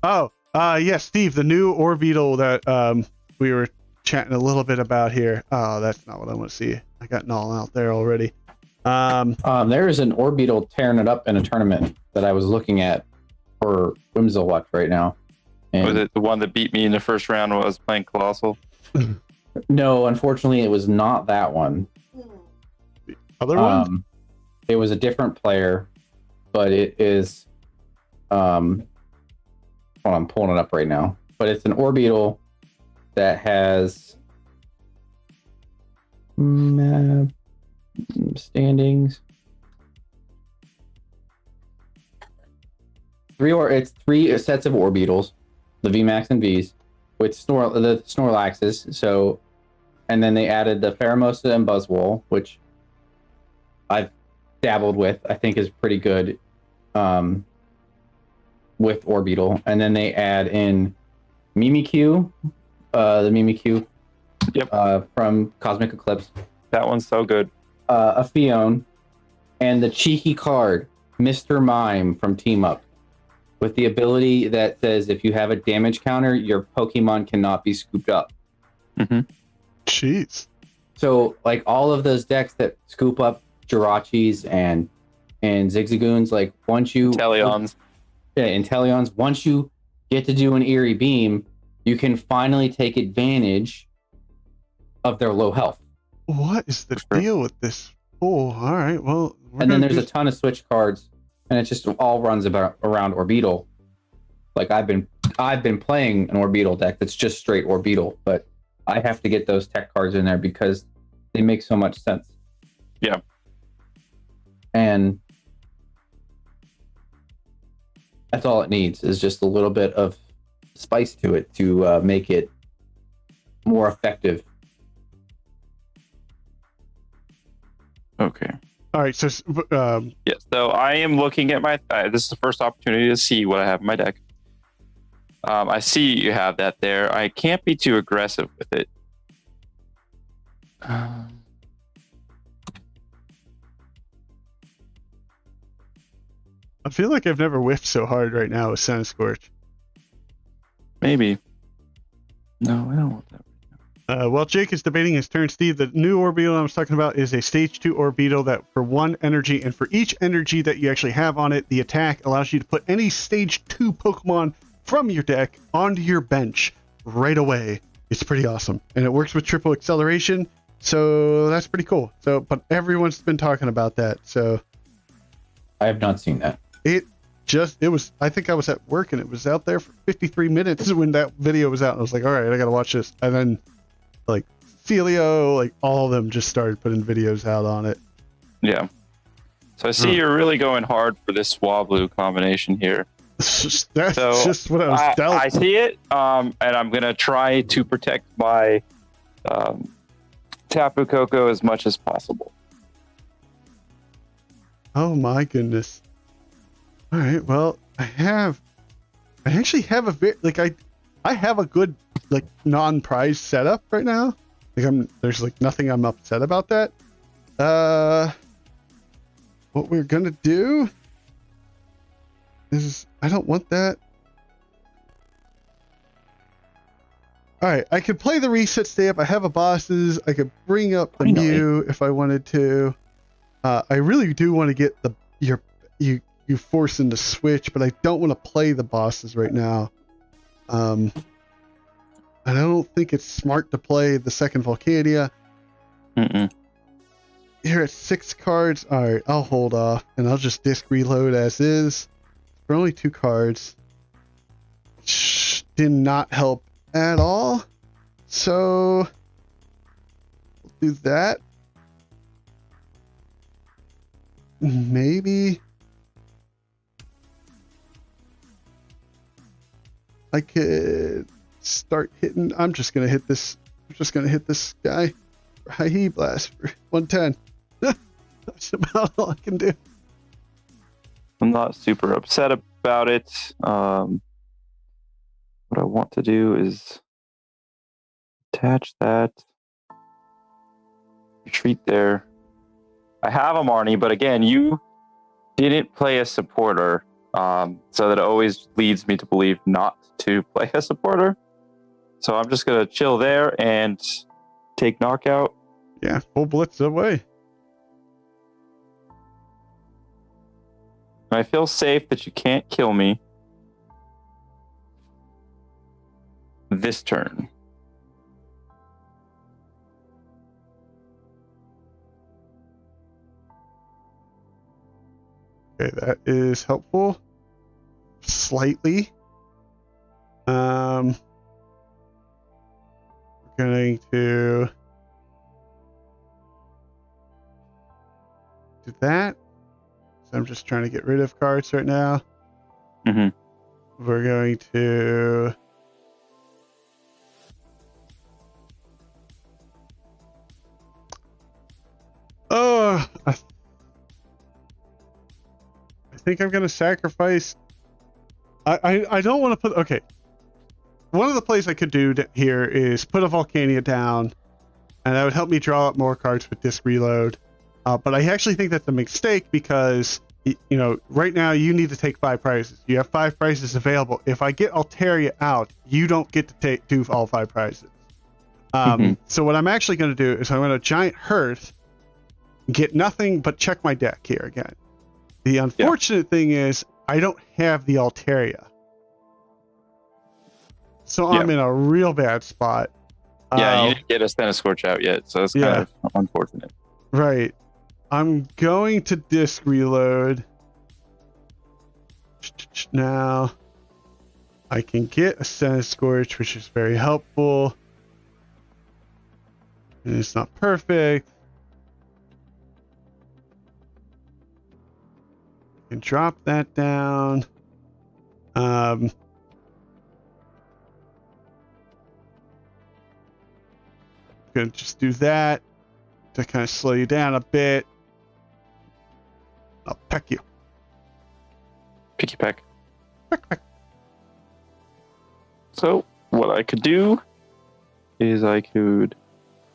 Oh, yeah, Steve, the new Orbeetle that we were chatting a little bit about here. Oh, that's not what I want to see. I got Null out there already. There is an Orbeetle tearing it up in a tournament that I was looking at for Whimsy Watch right now. And was it the one that beat me in the first round when I was playing Colossal? No, unfortunately, it was not that one. The other one? It was a different player, but it is. Well, I'm pulling it up right now, but it's an Orbeetle that has standings. It's 3 sets of Orbeetles, the VMAX and Vs, with the Snorlaxes. So, and then they added the Pheromosa and Buzzwole, which I've dabbled with. I think is pretty good with Orbeetle. And then they add in Mimikyu, the Mimikyu from Cosmic Eclipse. That one's so good. A Fion, and the cheeky card, Mr. Mime from Team Up, with the ability that says if you have a damage counter, your Pokemon cannot be scooped up. Mm-hmm. Jeez. So, like, all of those decks that scoop up Jirachis and Zigzagoons, like, once you... Inteleons. Yeah, Inteleons. Once you get to do an Eerie Beam, you can finally take advantage of their low health. What is the deal with this? Oh, all right. Well, and then there's a ton of switch cards, and it just all runs around Orbeetle. Like, I've been playing an Orbeetle deck that's just straight Orbeetle, but I have to get those tech cards in there because they make so much sense. Yeah. And that's all it needs, is just a little bit of spice to it to make it more effective. Okay. All right, so Yeah. So I am looking at my. This is the first opportunity to see what I have in my deck. I see you have that there. I can't be too aggressive with it. I feel like I've never whiffed so hard right now with Senate Scorch. Maybe. No, I don't want that. While Jake is debating his turn, Steve, the new Orbeetle I was talking about is a stage 2 Orbeetle that for 1 energy, and for each energy that you actually have on it, the attack allows you to put any stage 2 Pokemon from your deck onto your bench right away. It's pretty awesome. And it works with triple acceleration, so that's pretty cool. So, but everyone's been talking about that, so... I have not seen that. I think I was at work and it was out there for 53 minutes when that video was out. And I was like, all right, I got to watch this. And then like Celio, like all of them just started putting videos out on it. Yeah. So I see you're really going hard for this Swablu combination here. That's So just what I was dealt. I see it, and I'm going to try to protect my Tapu Koko as much as possible. Oh my goodness. All right, well, I actually have a bit, like I have a good like non-prize setup right now. Like there's like nothing I'm upset about that. What we're gonna do is I don't want that. All right, I could play the reset stamp. I have a bosses. I could bring up the Mew if I wanted to. I really do want to get you forcing the switch, but I don't want to play the bosses right now. And I don't think it's smart to play the second Volcania. Here at 6 cards. All right, I'll hold off and I'll just disc reload as is for only 2 cards. Did not help at all. So we'll do that. Maybe I could start hitting. I'm just gonna hit this. I'm just gonna hit this guy for high heat blast for 110. That's about all I can do. I'm not super upset about it. What I want to do is attach that. Retreat there. I have a Marnie, but again, you didn't play a supporter, so that always leads me to believe not to play a supporter. So I'm just gonna chill there and take knockout. Yeah, full blitz away. I feel safe that you can't kill me this turn. Okay, that is helpful. Slightly. We're going to do that. So I'm just trying to get rid of cards right now. We're going to I think I'm gonna sacrifice. I don't want to put. Okay, one of the plays I could do here is put a Volcania down, and that would help me draw up more cards with disc reload. But I actually think that's a mistake because you know right now you need to take 5 prizes. You have 5 prizes available. If I get Altaria out, you don't get to do all 5 prizes. So what I'm actually going to do is I'm going to Giant Hearth, get nothing but check my deck here again. The unfortunate thing is I don't have the Altaria. So I'm in a real bad spot. Yeah, you didn't get a Scorch out yet, so it's kind of unfortunate. Right. I'm going to disc reload. Now I can get a Scorch, which is very helpful. And it's not perfect. Can drop that down. Gonna just do that to kind of slow you down a bit. I'll peck you. Picky peck. So what I could do is I could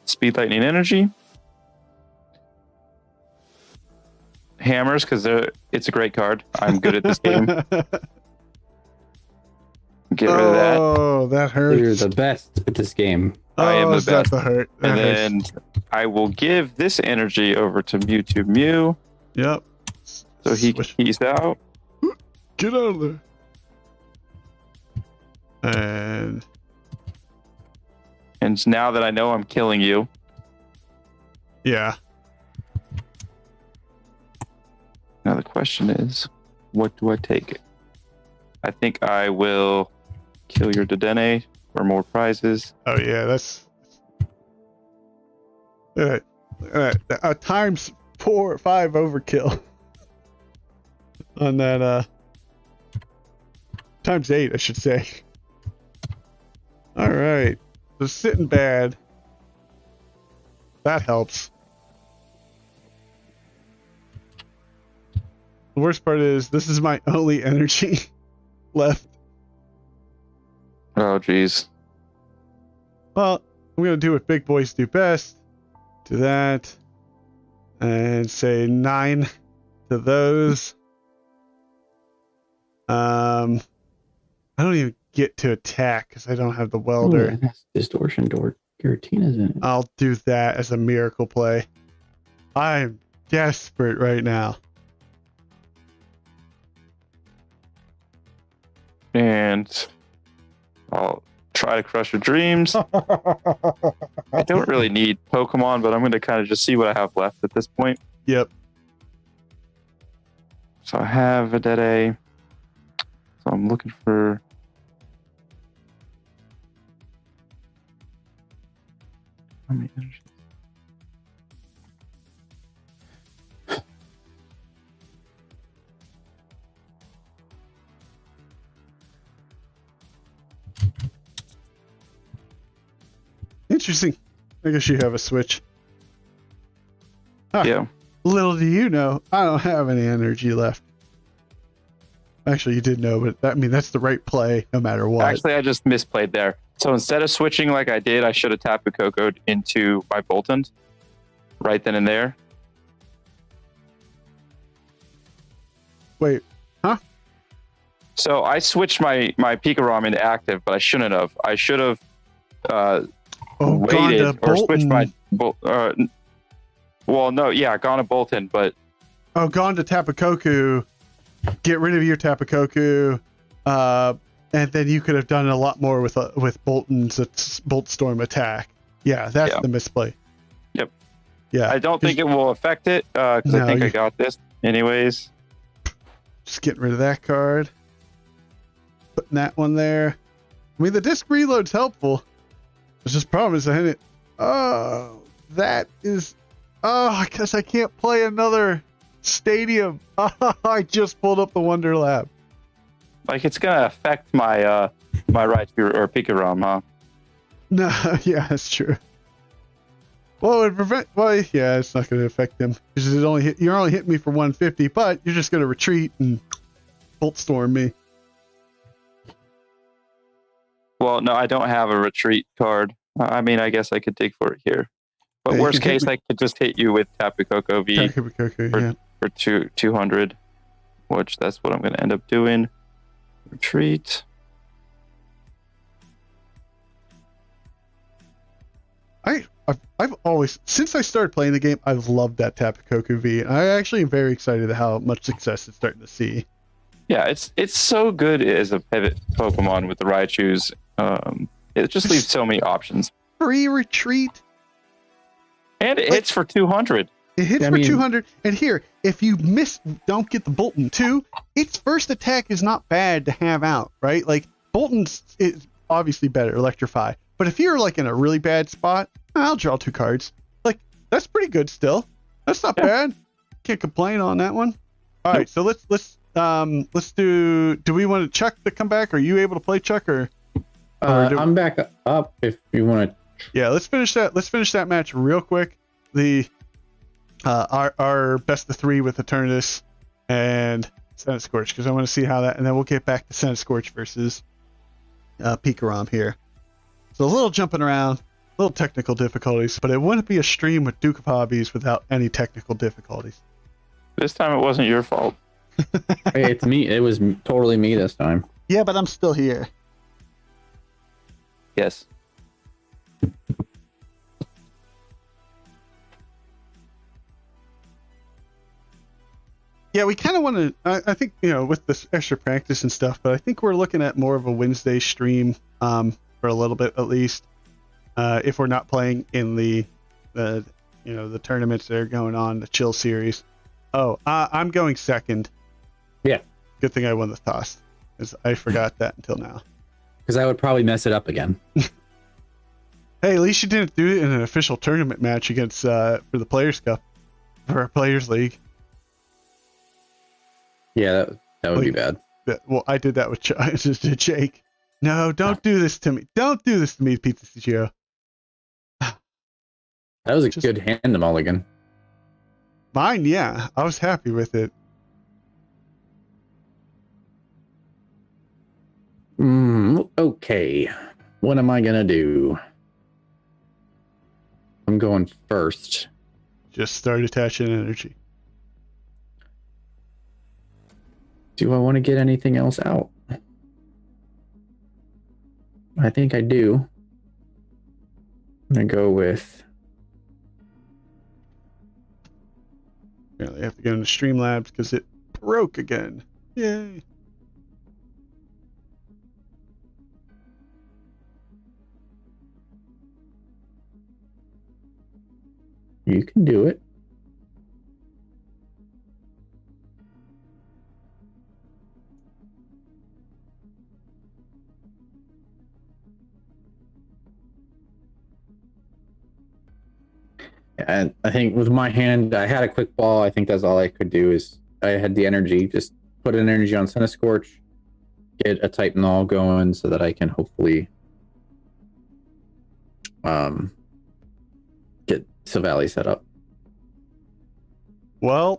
speed lightning energy, hammers because it's a great card. I'm good at this game. Get rid of that. Oh, that hurts. You're the best at this game. I am the is that best. the hurt? That And hurts. then I will give this energy over to Mewtwo Mew Yep. so he can Swish. piece out. Get out of there. And now that I know I'm killing you, Yeah. now the question is, what do I take? I think I will kill your Dedenne for more prizes. Oh yeah, that's times 4 or 5 overkill on that. Times 8, I should say. All right, so sitting bad. That helps. The worst part is this is my only energy left. Oh, geez. Well, I'm gonna do what big boys do best. Do that, and say 9 to those. I don't even get to attack because I don't have the welder. Ooh, that's distortion door. Giratina's in it. I'll do that as a miracle play. I'm desperate right now. And I'll try to crush your dreams. I don't really need Pokemon, but I'm going to kind of just see what I have left at this point. Yep. So I have a Dedenne. So I'm looking for... How many energies? Interesting. I guess you have a switch. Huh. Yeah. Little do you know, I don't have any energy left. Actually, you did know, but that's the right play no matter what. Actually, I just misplayed there. So instead of switching like I did, I should have Tapu Koko'd into my Boltund right then and there. Wait, So I switched my Pikarom into active, but I shouldn't have. I should have waited or switched my well, no, yeah, gone to Boltund, but gone to Tapu Koko. Get rid of your Tapu Koko, and then you could have done a lot more with Boltund's Bolt Storm attack. Yeah, that's Yeah. the misplay. Yep. Yeah, I don't think it will affect it because No, I think you- I got this anyways. just getting rid of that card. Putting that one there. I mean, the disc reload's helpful. It's just problem is I hit it. Oh, that is. Oh, I guess I can't play another stadium. I just pulled up the Wonder Lab. Like it's gonna affect my my Raichu or Pikarom, huh? No, yeah, that's true. Well, it prevent. Well, yeah, it's not going to affect them because you're only hitting me for 150, but you're just going to retreat and Bolt Storm me. Well, no, I don't have a retreat card. I mean, I guess I could dig for it here. But Yeah, you worst can hit case, me- I could just hit you with Tapu Koko V Tapu Koko, for- yeah. for 200, which that's what I'm going to end up doing. Retreat. I've always, since I started playing the game, I've loved that Tapu Koko V. I actually am very excited at how much success it's starting to see. Yeah, it's so good as a pivot Pokemon with the Raichus. It just leaves so many options. Free retreat. And it hits for 200. It hits I for mean- 200. And here, if you don't get the Bolton too, its first attack is not bad to have out, right? Like, Bolton's is obviously better, Electrify. But if you're like in a really bad spot, I'll draw 2 cards. Like, that's pretty good still. That's not Yeah. bad. Can't complain on that one. All right, so let's do we want to Chuck to come back? Are you able to play Chuck or I'm back up if you want to. yeah, let's finish that match real quick. The our best of 3 with Eternatus and Senate Scorch, because I want to see how that, and then we'll get back to Senate Scorch versus Pikarom here. So a little jumping around, little technical difficulties, but it wouldn't be a stream with Duke of Hobbies without any technical difficulties. This time it wasn't your fault. Hey, it's me. It was totally me this time. Yeah, but I'm still here. Yes. Yeah, we kind of want to. I think with this extra practice and stuff, but I think we're looking at more of a Wednesday stream for a little bit at least. If we're not playing in the tournaments that are going on, the Chill series. Oh, I'm going second. Yeah. Good thing I won the toss, because I forgot that until now. Because I would probably mess it up again. Hey, at least you didn't do it in an official tournament match against for the Players Cup, for our Players League. Yeah, that would be bad. Well, I did that with Jake. No, don't do this to me. Don't do this to me, Pizza Gio. That was a good hand to mulligan. Mine, yeah. I was happy with it. Okay. What am I going to do? I'm going first. Just start attaching energy. Do I want to get anything else out? I think I do. I'm going to go with... Apparently I have to go into Streamlabs because it broke again. Yay. You can do it. And I think with my hand, I had a quick ball. I think that's all I could do is I had the energy. Just put an energy on Senna Scorch, get a Titan All going so that I can hopefully get Silvally set up. Well,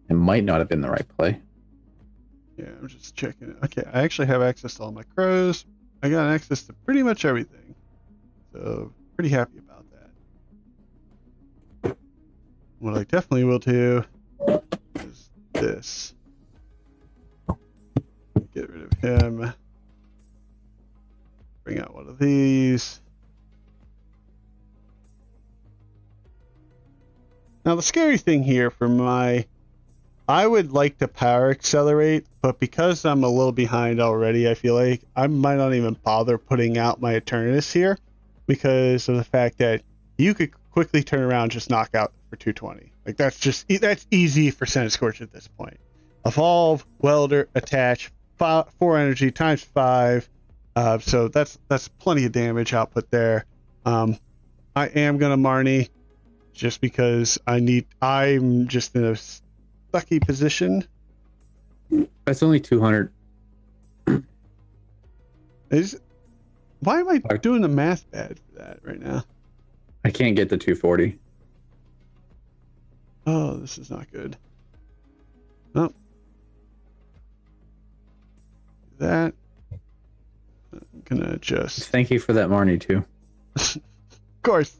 It might not have been the right play. yeah, I'm just checking it. Okay, I actually have access to all my crows. I got access to pretty much everything. So, pretty happy about that. What I definitely will do is this. Get rid of him. Bring out one of these. Now, the scary thing here for I would like to power accelerate, but because I'm a little behind already, I feel like I might not even bother putting out my Eternatus here because of the fact that you could quickly turn around and just knock out for 220. Like that's easy for Senate Scorch at this point. Evolve, Welder, attach, 4 energy times 5. So that's plenty of damage output there. I am gonna Marnie just because I'm just in a sucky position. That's only 200. Why am I doing the math bad for that right now? I can't get the 240. Oh, this is not good. Oh. That. I'm gonna just. Thank you for that, Marnie, too. Of course.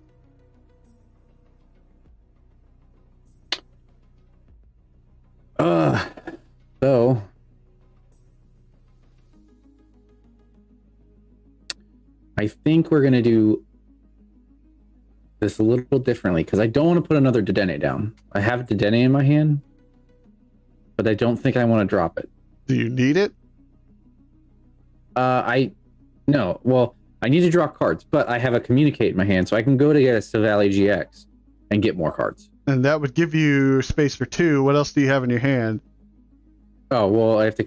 So I think we're gonna do this a little differently because I don't want to put another Dedenne down. I have Dedenne in my hand, but I don't think I want to drop it. Do you need it? No. Well, I need to draw cards, but I have a Communicate in my hand, so I can go to get a Silvally GX and get more cards. And that would give you space for 2. What else do you have in your hand? Oh well, I have to.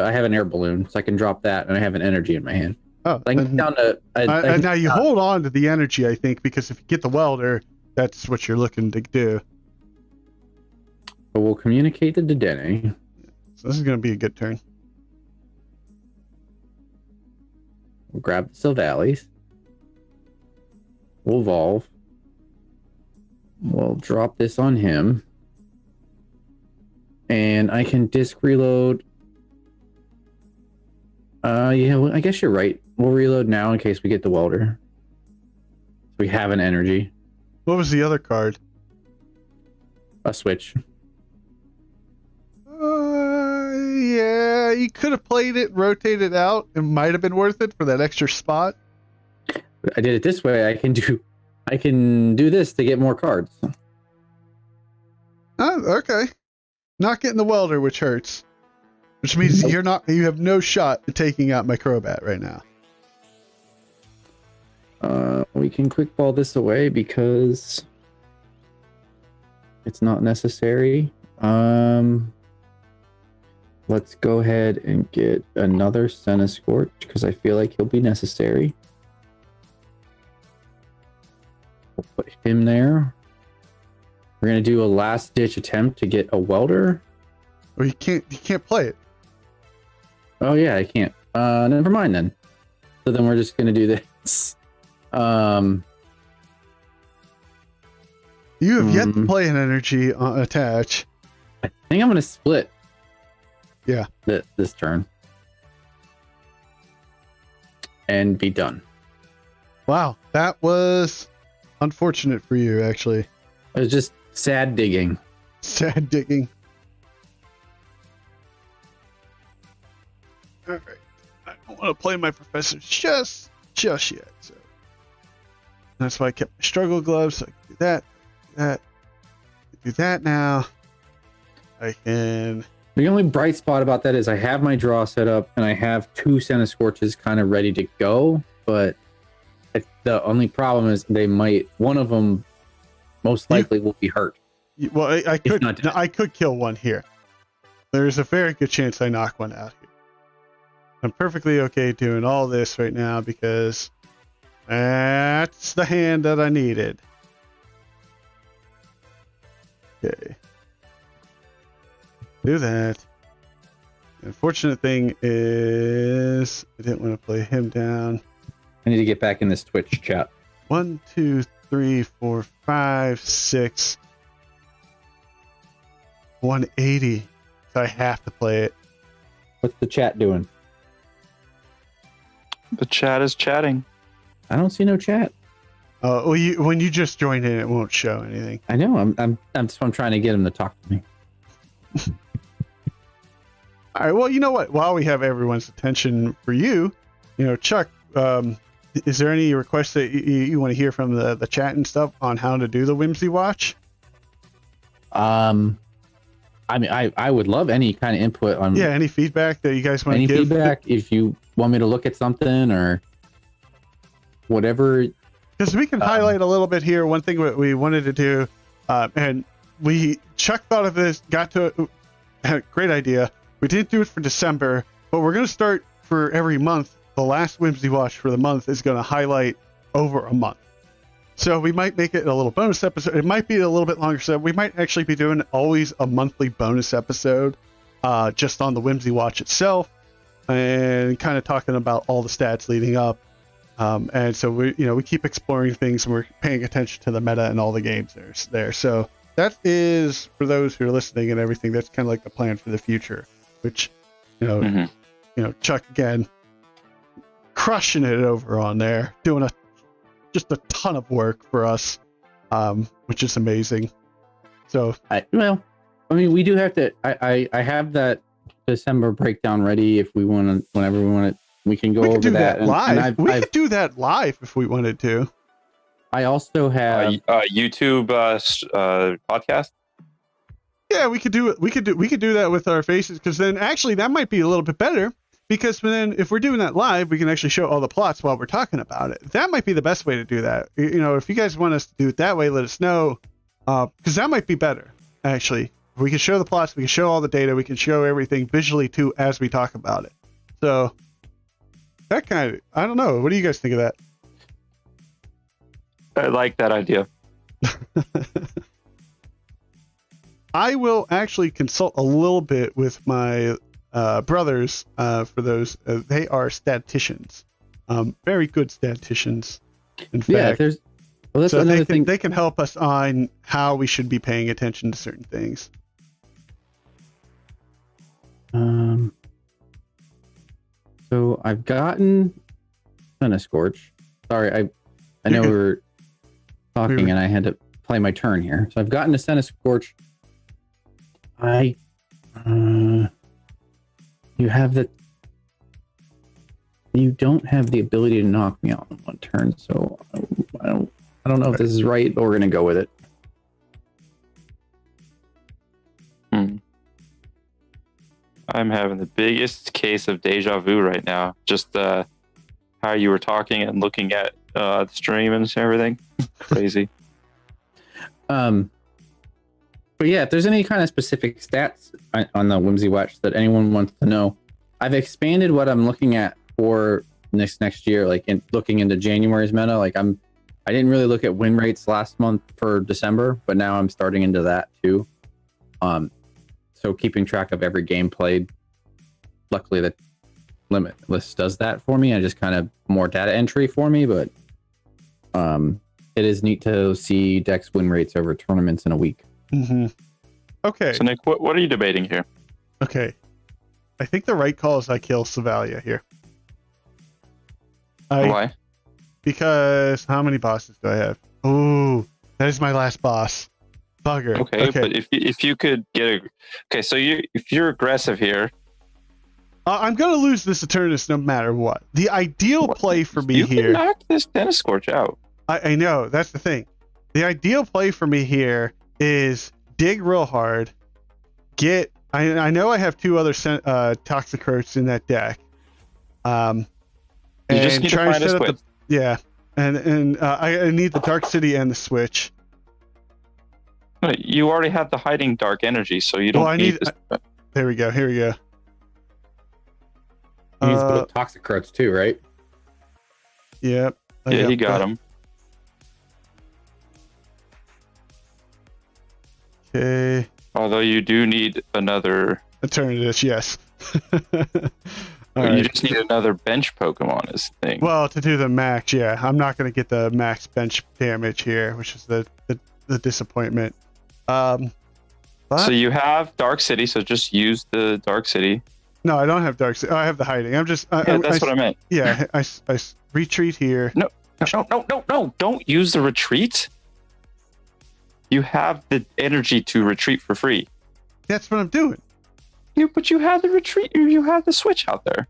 I have an air balloon, so I can drop that, and I have an energy in my hand. Oh, I can get down to. and now you hold on to the energy, I think, because if you get the welder, that's what you're looking to do. But we'll communicate the Dedenne. So this is going to be a good turn. We'll grab the Silvallies. We'll evolve. we'll drop this on him. And I can disc reload. Yeah, well, I guess you're right. We'll reload now in case we get the welder. So we have an energy. What was the other card? A switch. Yeah, you could have played it, rotated out. It might have been worth it for that extra spot. I did it this way. I can do this to get more cards. Oh, okay. Not getting the welder, which hurts. Which means you have no shot at taking out my Crobat right now. We can quick ball this away because it's not necessary. Let's go ahead and get another Centiskorch because I feel like he'll be necessary. We'll put him there. We're gonna do a last ditch attempt to get a welder. Or you can't play it. Oh yeah, I can't. Never mind then. So then we're just gonna do this. You have yet to play an energy attach. I think I'm gonna split. Yeah. This turn. And be done. Wow, that was unfortunate for you, actually. It was just sad digging. Sad digging. All right. I don't want to play my professors just yet. So that's why I kept my struggle gloves. So I can do that now. I can. The only bright spot about that is I have my draw set up and I have 2 Centiskorches kind of ready to go, but the only problem is one of them most likely will be hurt. Well, I could kill one here. There's a very good chance I knock one out here. I'm perfectly okay doing all this right now because that's the hand that I needed. Okay. Do that. The unfortunate thing is I didn't want to play him down. I need to get back in this Twitch chat. 1, 2, 3, 4, 5, 6. 180. So I have to play it. What's the chat doing? The chat is chatting. I don't see no chat. Well, when you just join in, it won't show anything. I know. I'm trying to get him to talk to me. All right. Well, you know what? While we have everyone's attention for you, Chuck, is there any requests that you want to hear from the chat and stuff on how to do the Whimsy Watch? I mean, I would love any kind of input on. Yeah. Any feedback that you guys want to give? Any feedback if you want me to look at something or whatever. Because we can highlight a little bit here. One thing we wanted to do, and Chuck thought of this, had a great idea. We didn't do it for December, but we're going to start for every month. The last Whimsy Watch for the month is going to highlight over a month. So we might make it a little bonus episode. It might be a little bit longer. So we might actually be doing always a monthly bonus episode just on the Whimsy Watch itself and kind of talking about all the stats leading up. And so we keep exploring things and we're paying attention to the meta and all the games there. So that is, for those who are listening and everything, that's kind of like the plan for the future, which, Chuck, again, crushing it over on there, doing just a ton of work for us, which is amazing. So, we do have to, I have that December breakdown ready if we want to, whenever we want it. We can go over that live. We could do that live if we wanted to. I also have YouTube podcast. Yeah, we could do it. We could do that with our faces, because then actually that might be a little bit better, because then if we're doing that live, we can actually show all the plots while we're talking about it. That might be the best way to do that. If you guys want us to do it that way, let us know, because that might be better actually. We can show the plots, we can show all the data, we can show everything visually too as we talk about it. So that kind of, I don't know. What do you guys think of that? I like that idea. I will actually consult a little bit with my brothers for those. They are statisticians, very good statisticians. In fact, there's Well, that's So another they can thing. they can help us on how we should be paying attention to certain things. So I've gotten Scorch. Sorry, I know we were talking and I had to play my turn here. So I've gotten a Scorch. You don't have the ability to knock me out in one turn, so I don't know if this is right, but we're gonna go with it. I'm having the biggest case of deja vu right now. Just how you were talking and looking at the stream and everything. Crazy. But yeah, if there's any kind of specific stats on the Whimsy Watch that anyone wants to know, I've expanded what I'm looking at for next year, like looking into January's meta. Like I didn't really look at win rates last month for December, but now I'm starting into that too. So keeping track of every game played. Luckily, the Limitless does that for me. I just kind of more data entry for me, but it is neat to see Dex win rates over tournaments in a week. Mm-hmm. Okay. So Nick, what are you debating here? Okay. I think the right call is I kill Savalia here. Why? Because how many bosses do I have? Ooh, that is my last boss. Bugger. Okay, but if you could get so if you're aggressive here, I'm gonna lose this Eternus no matter what. The ideal play for me you here. can knock this Dennis Scorch out. I know, that's the thing. The ideal play for me here is dig real hard. I know I have two other Toxicroaks in that deck. You just need to find a switch. And I need the Dark City and the Switch. You already have the hiding dark energy, so you don't need this. There we go. Here we go. He needs both Toxicroaks too, right? Yep. Yeah, you got him. Okay. Although you do need another Eternatus, yes. You just need another bench Pokemon as thing. Well, to do the max, yeah. I'm not going to get the max bench damage here, which is the disappointment. So you have Dark City, so just use the Dark City. No, I don't have Dark City. I have the hiding. That's what I meant. Yeah, I retreat here. No. Don't use the retreat. You have the energy to retreat for free. That's what I'm doing. But you have the retreat. You have the switch out there.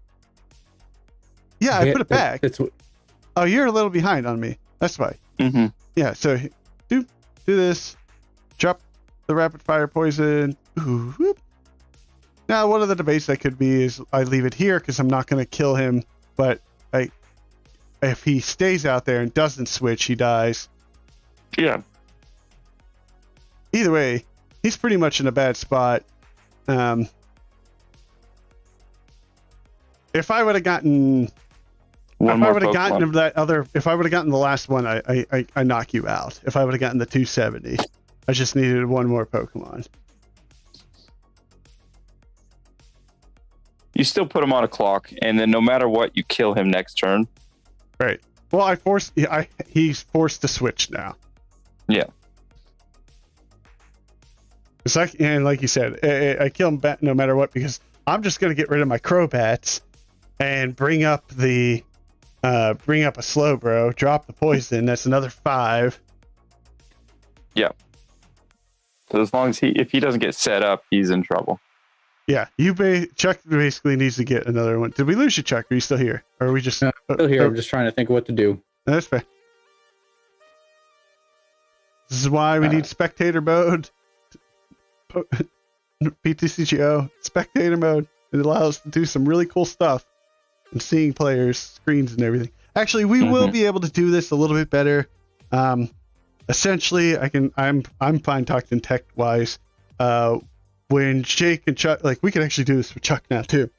Yeah, I put it back. It's Oh, you're a little behind on me. That's why. Mm-hmm. Yeah, so do this. Drop the rapid fire poison. Ooh, whoop. Now, one of the debates that could be is I leave it here because I'm not going to kill him, but if he stays out there and doesn't switch, he dies. Yeah. Either way, he's pretty much in a bad spot. If I would have gotten if I would have gotten the last one, I knock you out. If I would have gotten the 270, I just needed one more Pokemon. You still put him on a clock, and then no matter what, you kill him next turn. Right. Well, he's forced to switch now. Yeah. It's like you said, I kill him no matter what because I'm just going to get rid of my Crobats and bring up a Slowbro, drop the poison. That's another 5. Yeah. So as long as if he doesn't get set up, he's in trouble. Yeah, Chuck basically needs to get another one. Did we lose you, Chuck? Are you still here? Or are we just still here? I'm just trying to think of what to do. That's fair. This is why we need spectator mode. PTCGO spectator mode. It allows us to do some really cool stuff and seeing players' screens and everything. Actually, we will be able to do this a little bit better. Essentially, I'm fine talking tech wise. When Jake and Chuck, we can actually do this with Chuck now too.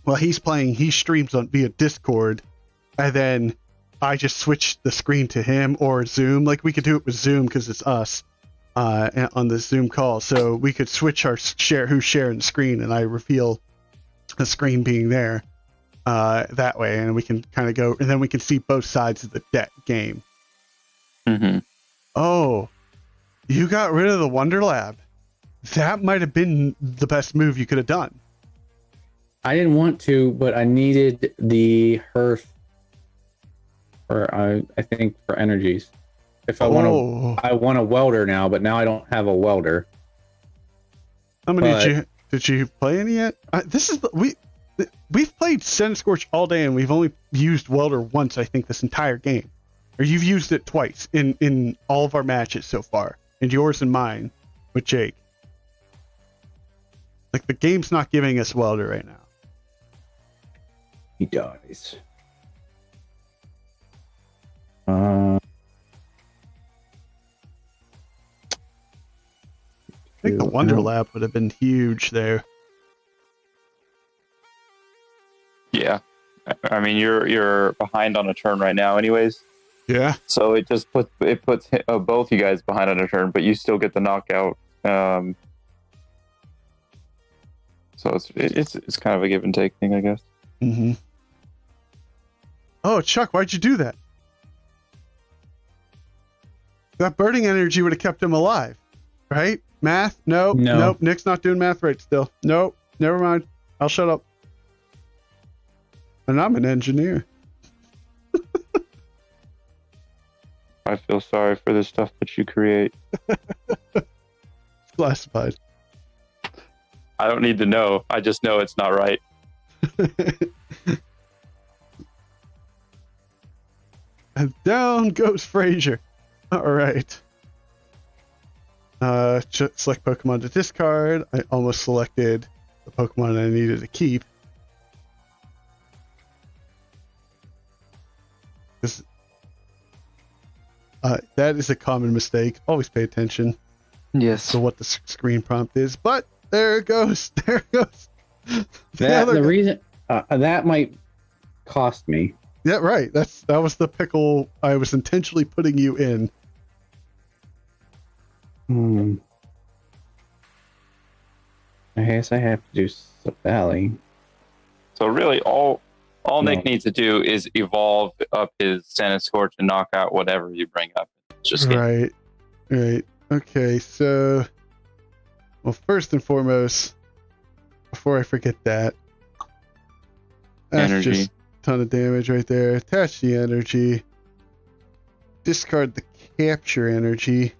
While he's playing, he streams via Discord, and then I just switch the screen to him or Zoom. We could do it with Zoom because it's us on the Zoom call. So we could switch who's sharing the screen, and I reveal the screen being there that way, and we can kind of go, and then we can see both sides of the game. Mm-hmm. Oh, you got rid of the Wonder Lab. That might have been the best move you could have done. I didn't want to, but I needed the hearth for I think for energies. If I want a welder now, but now I don't have a welder. How many did you play any yet? We've played Sun Scorch all day, and we've only used welder once, I think, this entire game. Or you've used it twice in all of our matches so far, and yours and mine with Jake. Like, the game's not giving us welder right now. He dies. I think the Wonder Lab would have been huge there. Yeah, I mean you're behind on a turn right now, anyways. Yeah. So it just puts both you guys behind on a turn, but you still get the knockout. So it's kind of a give and take thing, I guess. Mm-hmm. Oh, Chuck, why'd you do that? That burning energy would have kept him alive, right? Math? Nope. No. Nope. Nick's not doing math right still. Nope. Never mind. I'll shut up. And I'm an engineer. I feel sorry for the stuff that you create. It's classified. I don't need to know. I just know it's not right. And down goes Frazier. All right. Select Pokemon to discard. I almost selected the Pokemon I needed to keep. That is a common mistake. Always pay attention Yes. to what the screen prompt is. But there it goes. There it goes. The reason that might cost me. Yeah, right. That was the pickle I was intentionally putting you in. I guess I have to do Valley. So really, all Nick needs to do is evolve up his Sand Scorch and knock out whatever you bring up. Just Right. Okay, so, well, first and foremost, before I forget that, that's Energy. just a ton of damage right there. Attach the energy. Discard the capture energy.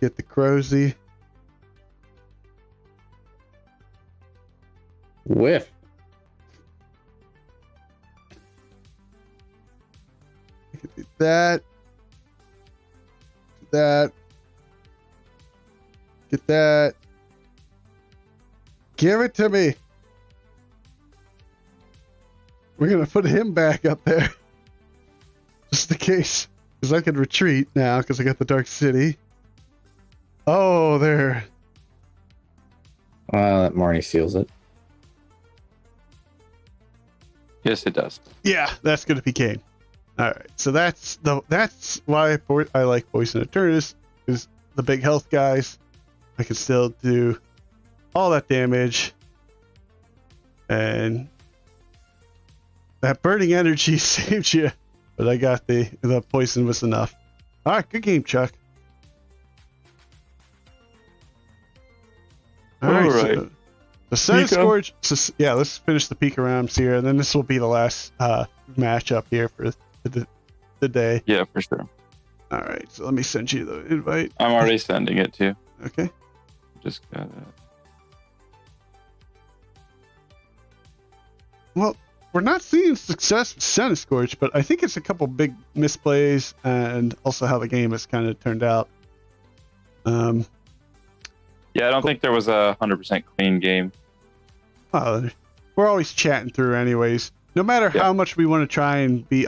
Get the Crozzy. Whiff. I can do that. That. Get that. Give it to me. We're going to put him back up there. Just in case. Because I can retreat now because I got the Dark City. Oh, there. That Marnie seals it. Yes, it does. Yeah, that's going to be Kane. All right, so that's why I like Poison Eternus, is the big health guys. I can still do all that damage, and that burning energy saves you. But I got the poison was enough. All right, good game, Chuck. All right. So, the Sun Scourge. So, yeah, let's finish the peak rounds here, and then this will be the last matchup here for the day. Yeah, for sure. All right, so let me send you the invite. I'm already sending it too. Okay. Just got it. Well, we're not seeing success with Sun Scorch, but I think it's a couple big misplays and also how the game has kind of turned out. Yeah, I don't think there was a 100% clean game. We're always chatting through anyways. No matter how much we want to try and be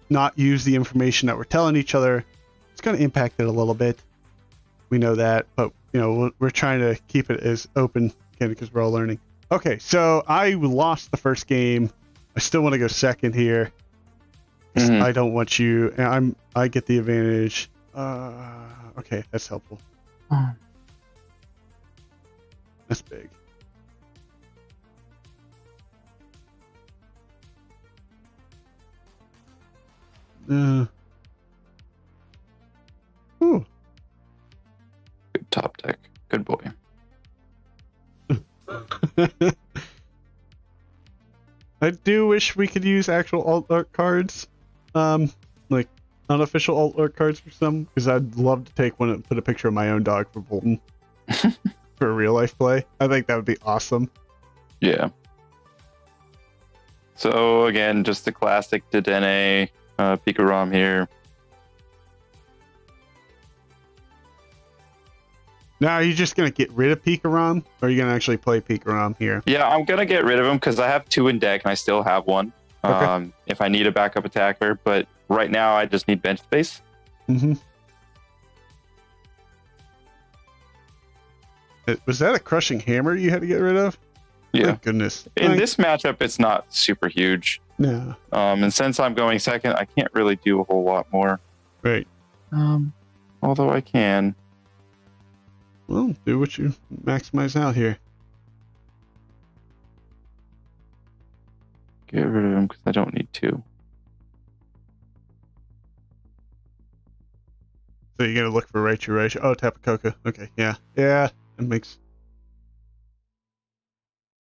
not use the information that we're telling each other, it's going to impact it a little bit. We know that, but we're trying to keep it as open again because we're all learning. Okay, so I lost the first game. I still want to go second here. Mhm. I don't want you. I get the advantage. Okay, that's helpful. That's big. I do wish we could use actual alt art cards, like unofficial alt art cards for some, because I'd love to take one and put a picture of my own dog for Bolton for a real life play. I think that would be awesome. Yeah. So again, just the classic Dedenne Pikarom here. Now, are you just gonna get rid of Pikarom, or are you gonna actually play Pikarom here? Yeah, I'm gonna get rid of him because I have 2 in deck and I still have 1. Okay. If I need a backup attacker, but right now I just need bench space. Mm-hmm. Was that a crushing hammer you had to get rid of? Yeah. Thank goodness. In this matchup, it's not super huge. No. And since I'm going second, I can't really do a whole lot more. Right. Although I can. Well, do what you maximize out here. Get rid of him because I don't need to. So you're gonna look for Raichu. Oh, Tapu Koko. Okay, yeah. Yeah, it makes...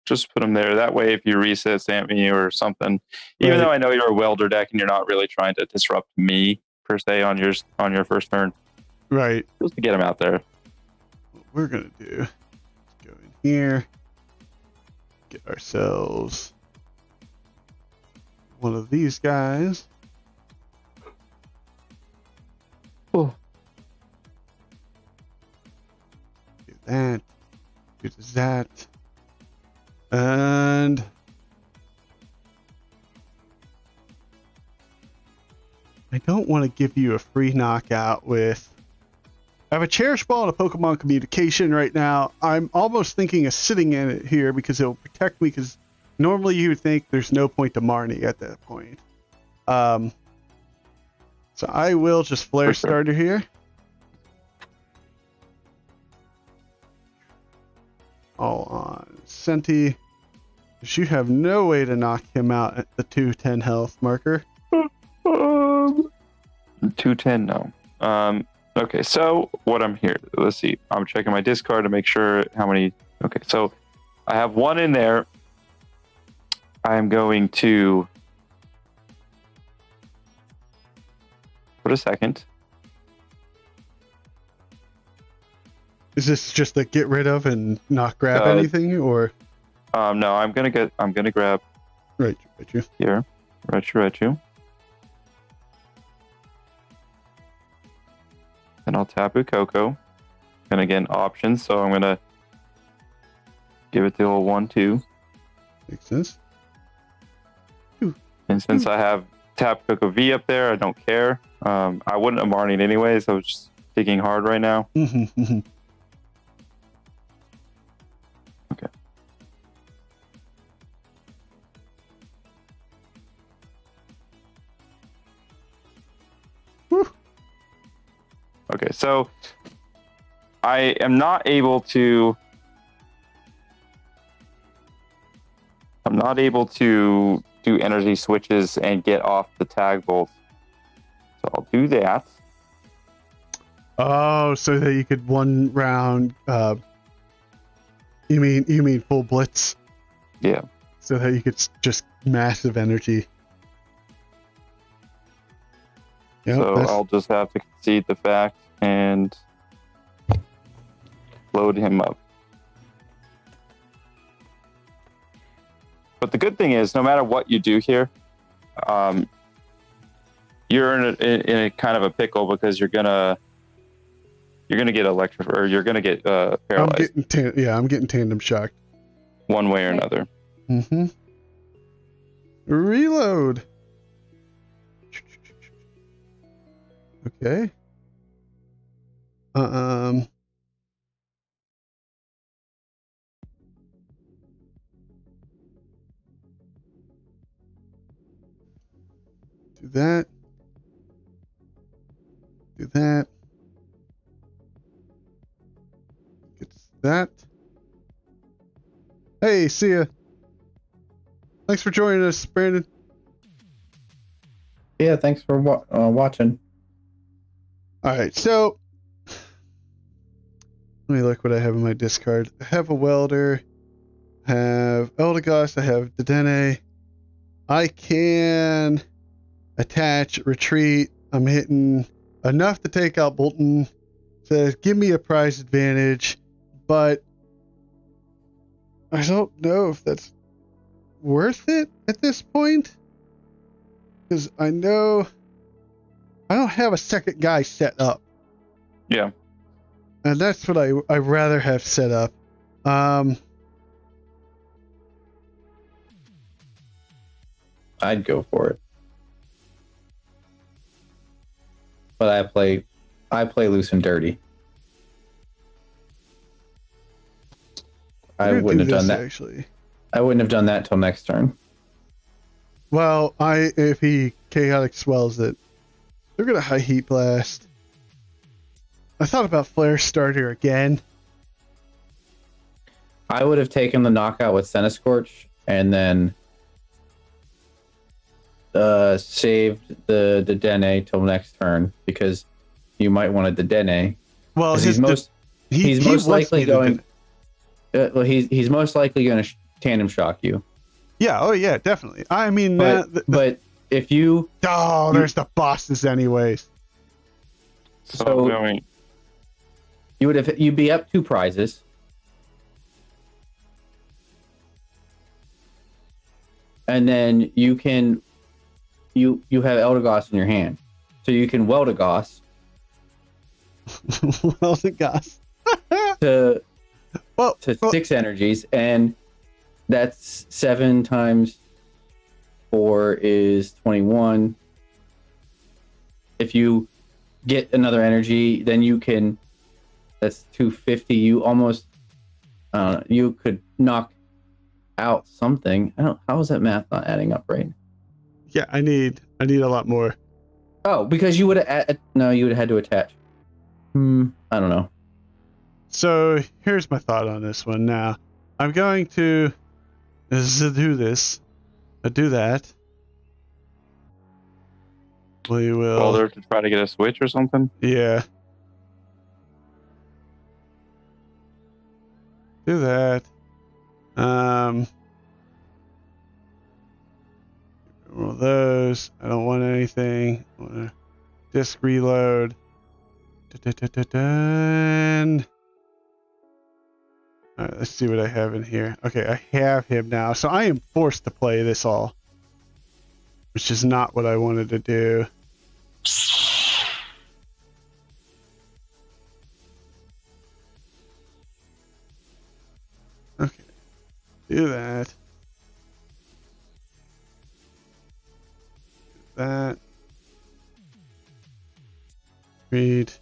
Just put him there. That way, if you reset me or something, even Right. though I know you're a welder deck and you're not really trying to disrupt me per se on your first turn, Right. just to get him out there. What we're gonna do is go in here, get ourselves one of these guys. Oh. Do that. Do that. And I don't want to give you a free knockout with... I have a Cherish Ball and a Pokemon Communication right now. I'm almost thinking of sitting in it here because it'll protect me, because normally you would think there's no point to Marnie at that point. So I will just Flare For sure. Starter here. All on Senti. Because you have no way to knock him out at the 210 health marker. 210, no. Okay, so what I'm here, let's see. I'm checking my discard to make sure how many. Okay, so I have 1 in there. I'm going to put a second. Is this just a get rid of and not grab Uh, anything, or No, I'm gonna grab right? You. here, Raichu. Then I'll Tapu Koko. And again, options. So I'm gonna give it the old 1-2. Makes sense. And since I have Tapu Koko V up there, I don't care. I wouldn't have Marnied anyways. I was just digging hard right now. Mm-hmm. Okay. Okay, so I am not able to. I'm not able to do energy switches and get off the tag bolts. So I'll do that. Oh, so that you could 1 round. You mean full blitz? Yeah. So that you could just massive energy. Yeah. So I'll just have to concede the fact and load him up. But the good thing is, no matter what you do here, you're in a kind of a pickle because you're gonna get electric, or you're gonna get paralyzed I'm getting tandem shocked. one way or another. Mm-hmm. Reload. Okay. Do that. Do that. Gets that. Hey, see ya. Thanks for joining us, Brandon. Yeah, thanks for watching. All right, so let me look what I have in my discard. I have a welder. I have Eldegoss, I have Dedenne. I can attach, retreat. I'm hitting enough to take out Bolton. So give me a prize advantage, but I don't know if that's worth it at this point. Because I know I don't have a second guy set up. Yeah. And that's what I'd rather have set up. I'd go for it. But I play loose and dirty. I wouldn't have done that. Actually. I wouldn't have done that till next turn. Well, if he chaotic swells it, they're gonna high heat blast. I thought about flare starter again. I would have taken the knockout with Centiskorch and then saved the Dedenne till next turn because you might want a Dedenne. Well, he's most likely going. Well, he's most likely going to tandem shock you. Yeah. Oh, yeah. Definitely. I mean, but if you there's the bosses anyways. So I mean, you'd be up 2 prizes. And then you have Eldegoss in your hand. So you can Weldegoss. Weldegoss. to 6 energies, and that's 7 times 4 is 21. If you get another energy, then you can. That's 250. You almost. You could knock out something. How is that math not adding up right? Yeah, I need a lot more. Oh, because you would have. No, you would have had to attach. I don't know. So here's my thought on this one. Now I'm going to do this. Do that. We will. Well, they're to try to get a switch or something. Yeah. Do that. One of those. I don't want anything. I want to disk reload. Dun. All right, let's see what I have in here. Okay, I have him now, so I am forced to play this all, which is not what I wanted to do. Okay, do that. Do that. Read.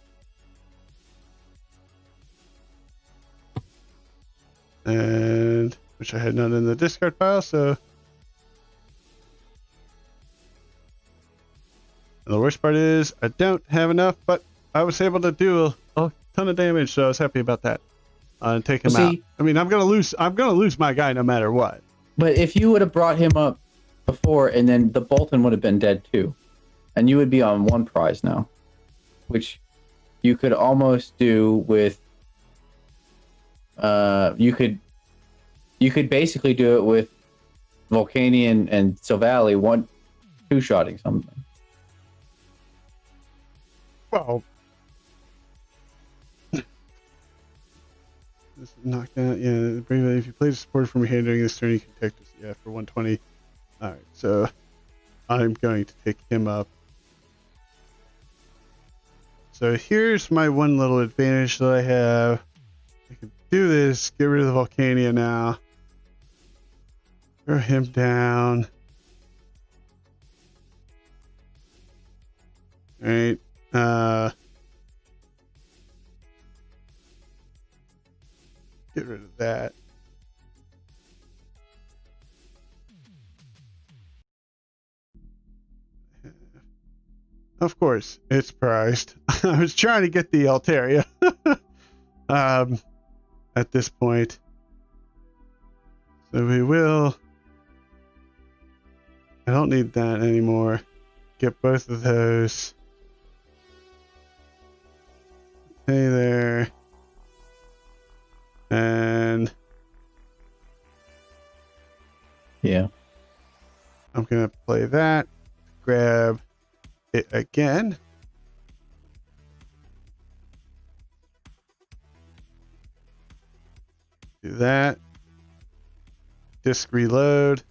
And which I had none in the discard pile, so and the worst part is I don't have enough, but I was able to do a ton of damage, so I was happy about that. And take him out. I mean, I'm gonna lose my guy no matter what. But if you would have brought him up before, and then the Bolton would have been dead too, and you would be on 1 prize now, which you could almost do with. You could basically do it with Volcanion and Silvally 2-shotting something. Well, this is knocked out. Yeah, if you play the support from your hand during this turn, you can take this. Yeah, for 120. All right, so I'm going to pick him up. So here's my one little advantage that I have. I can do this. Get rid of the Volcania now. Throw him down. All right. Get rid of that. Of course, it's prized. I was trying to get the Altaria at this point. So we will. I don't need that anymore. Get both of those. Hey there. And Yeah. I'm gonna play that. Grab it again. Do that. Disk reload.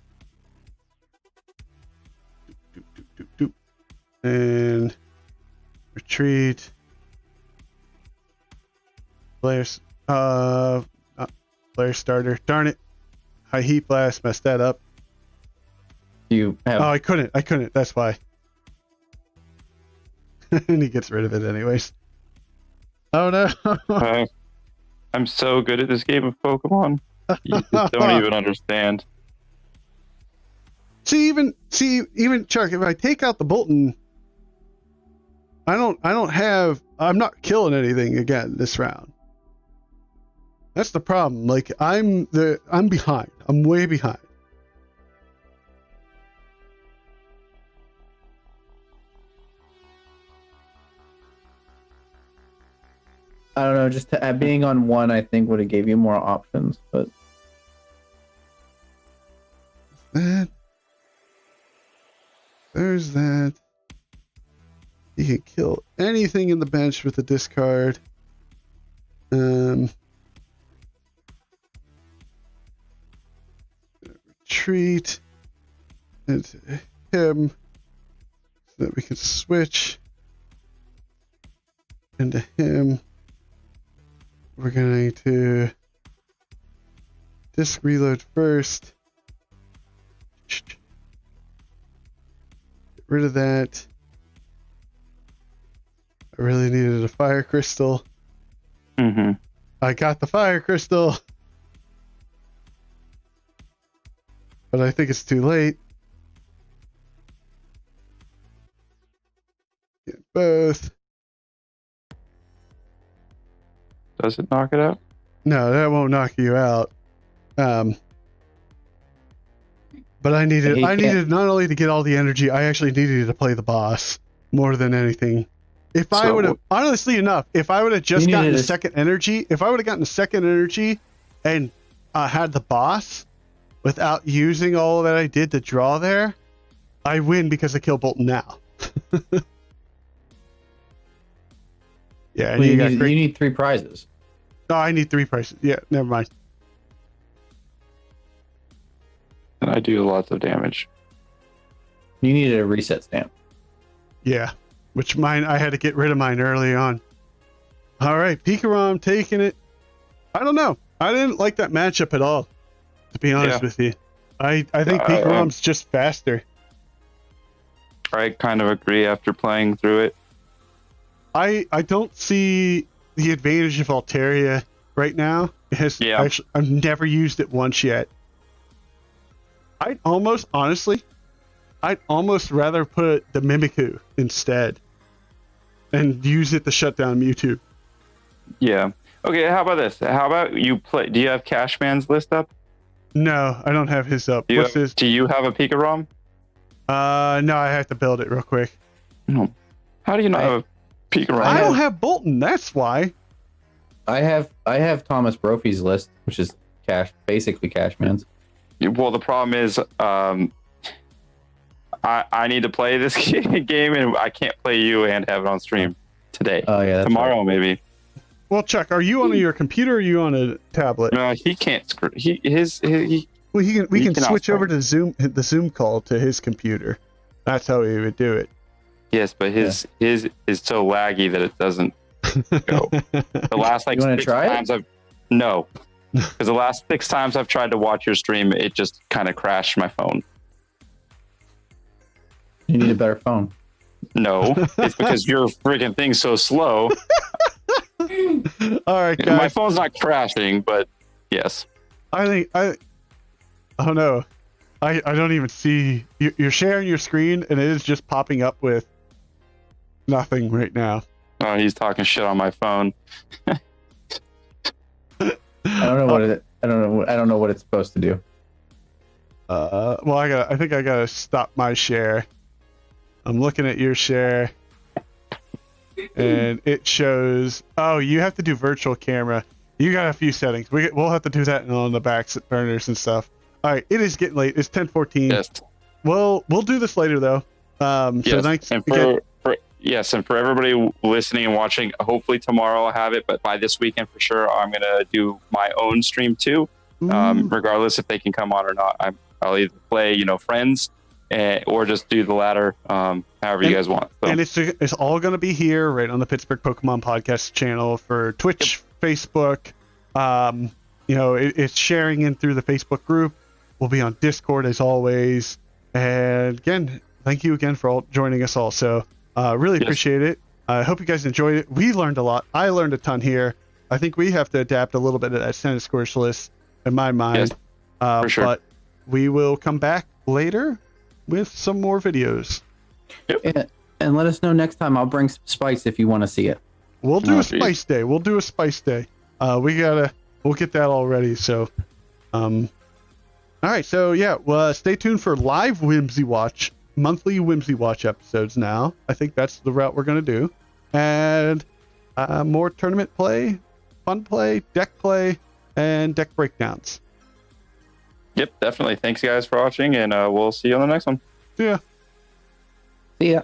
Doop, doop, doop, doop. And retreat. Player, not player starter. Darn it. High heat blast messed that up. You have. Oh, I couldn't. That's why. And he gets rid of it anyways. Oh no. I'm so good at this game of Pokemon. You just don't even understand. See, even Chuck, if I take out the Bolton, I'm not killing anything again this round. That's the problem. Like I'm behind. I'm way behind. I don't know. Just being on one, I think would have gave you more options. But That. There's that. You can kill anything in the bench with a discard. Retreat into him so that we can switch into him. We're going to disk reload first. Get rid of that. I really needed a fire crystal. Mm-hmm. I got the fire crystal. But I think it's too late. Get both. Does it knock it out? No, that won't knock you out. But I needed not only to get all the energy, I actually needed to play the boss more than anything. If I would have, honestly enough, if I would have just gotten the second energy, and had the boss without using all that I did to draw there, I win because I kill Bolton now. Yeah, and well, you need 3 prizes. No, I need 3 prizes. Yeah, never mind. And I do lots of damage. You needed a reset stamp. Yeah, which mine, I had to get rid of mine early on. All right, Pikarom taking it. I don't know. I didn't like that matchup at all, to be honest with you. I think Pikarom's just faster. I kind of agree after playing through it. I don't see the advantage of Altaria right now. It has actually, I've never used it once yet. I'd almost rather put the Mimikyu instead and use it to shut down Mewtwo. Yeah. Okay, how about this? How about you play? Do you have Cashman's list up? No, I don't have his up. What's his? Do you have a Pikarom? No, I have to build it real quick. No. How do you not have a Pikarom? I don't have Bolton, that's why. I have Thomas Brophy's list, which is basically Cashman's. Well, the problem is, I need to play this game, and I can't play you and have it on stream today. Oh yeah, that's tomorrow right. Maybe. Well, Chuck, are you on your computer or are you on a tablet? No, he can't. Well, we can switch over to the Zoom call to his computer. That's how we would do it. Yes, but his is so laggy that it doesn't go. The last You wanna 6 try it? times no, because the last 6 times I've tried to watch your stream, it just kind of crashed my phone. You need a better phone. No, it's because your freaking thing's so slow. All right, guys. My phone's not crashing, but yes. Oh no, I don't even see you're sharing your screen and it is just popping up with nothing right now. Oh, he's talking shit on my phone. I don't know what it's supposed to do. Well, I think I gotta stop my share. I'm looking at your share, and it shows. Oh, you have to do virtual camera. You got a few settings. We'll have to do that on the back burners and stuff. All right, it is getting late. It's 10:14. Yes. Well, we'll do this later though. So Yes. thanks And again. for everybody listening and watching, hopefully tomorrow I'll have it, but by this weekend for sure, I'm gonna do my own stream too. Ooh. Regardless if they can come on or not, I'll either play, friends, or just do the latter, however you guys want. So. And it's all going to be here right on the Pittsburgh Pokemon Podcast channel for Twitch, Facebook. It's sharing in through the Facebook group. We'll be on Discord as always. And again, thank you again for joining us all. So really appreciate it. I hope you guys enjoyed it. We learned a lot. I learned a ton here. I think we have to adapt a little bit of that Senate Squash list in my mind. Yes, for sure. But we will come back later with some more videos. Yep. And let us know next time. I'll bring some spice if you want to see it. We'll do a spice day. We'll get that all ready. So, all right. So yeah, well, stay tuned for live Whimsy Watch, monthly Whimsy Watch episodes. Now, I think that's the route we're gonna do, and more tournament play, fun play, deck play, and deck breakdowns. Yep, definitely. Thanks guys for watching, and we'll see you on the next one. Yeah. See ya.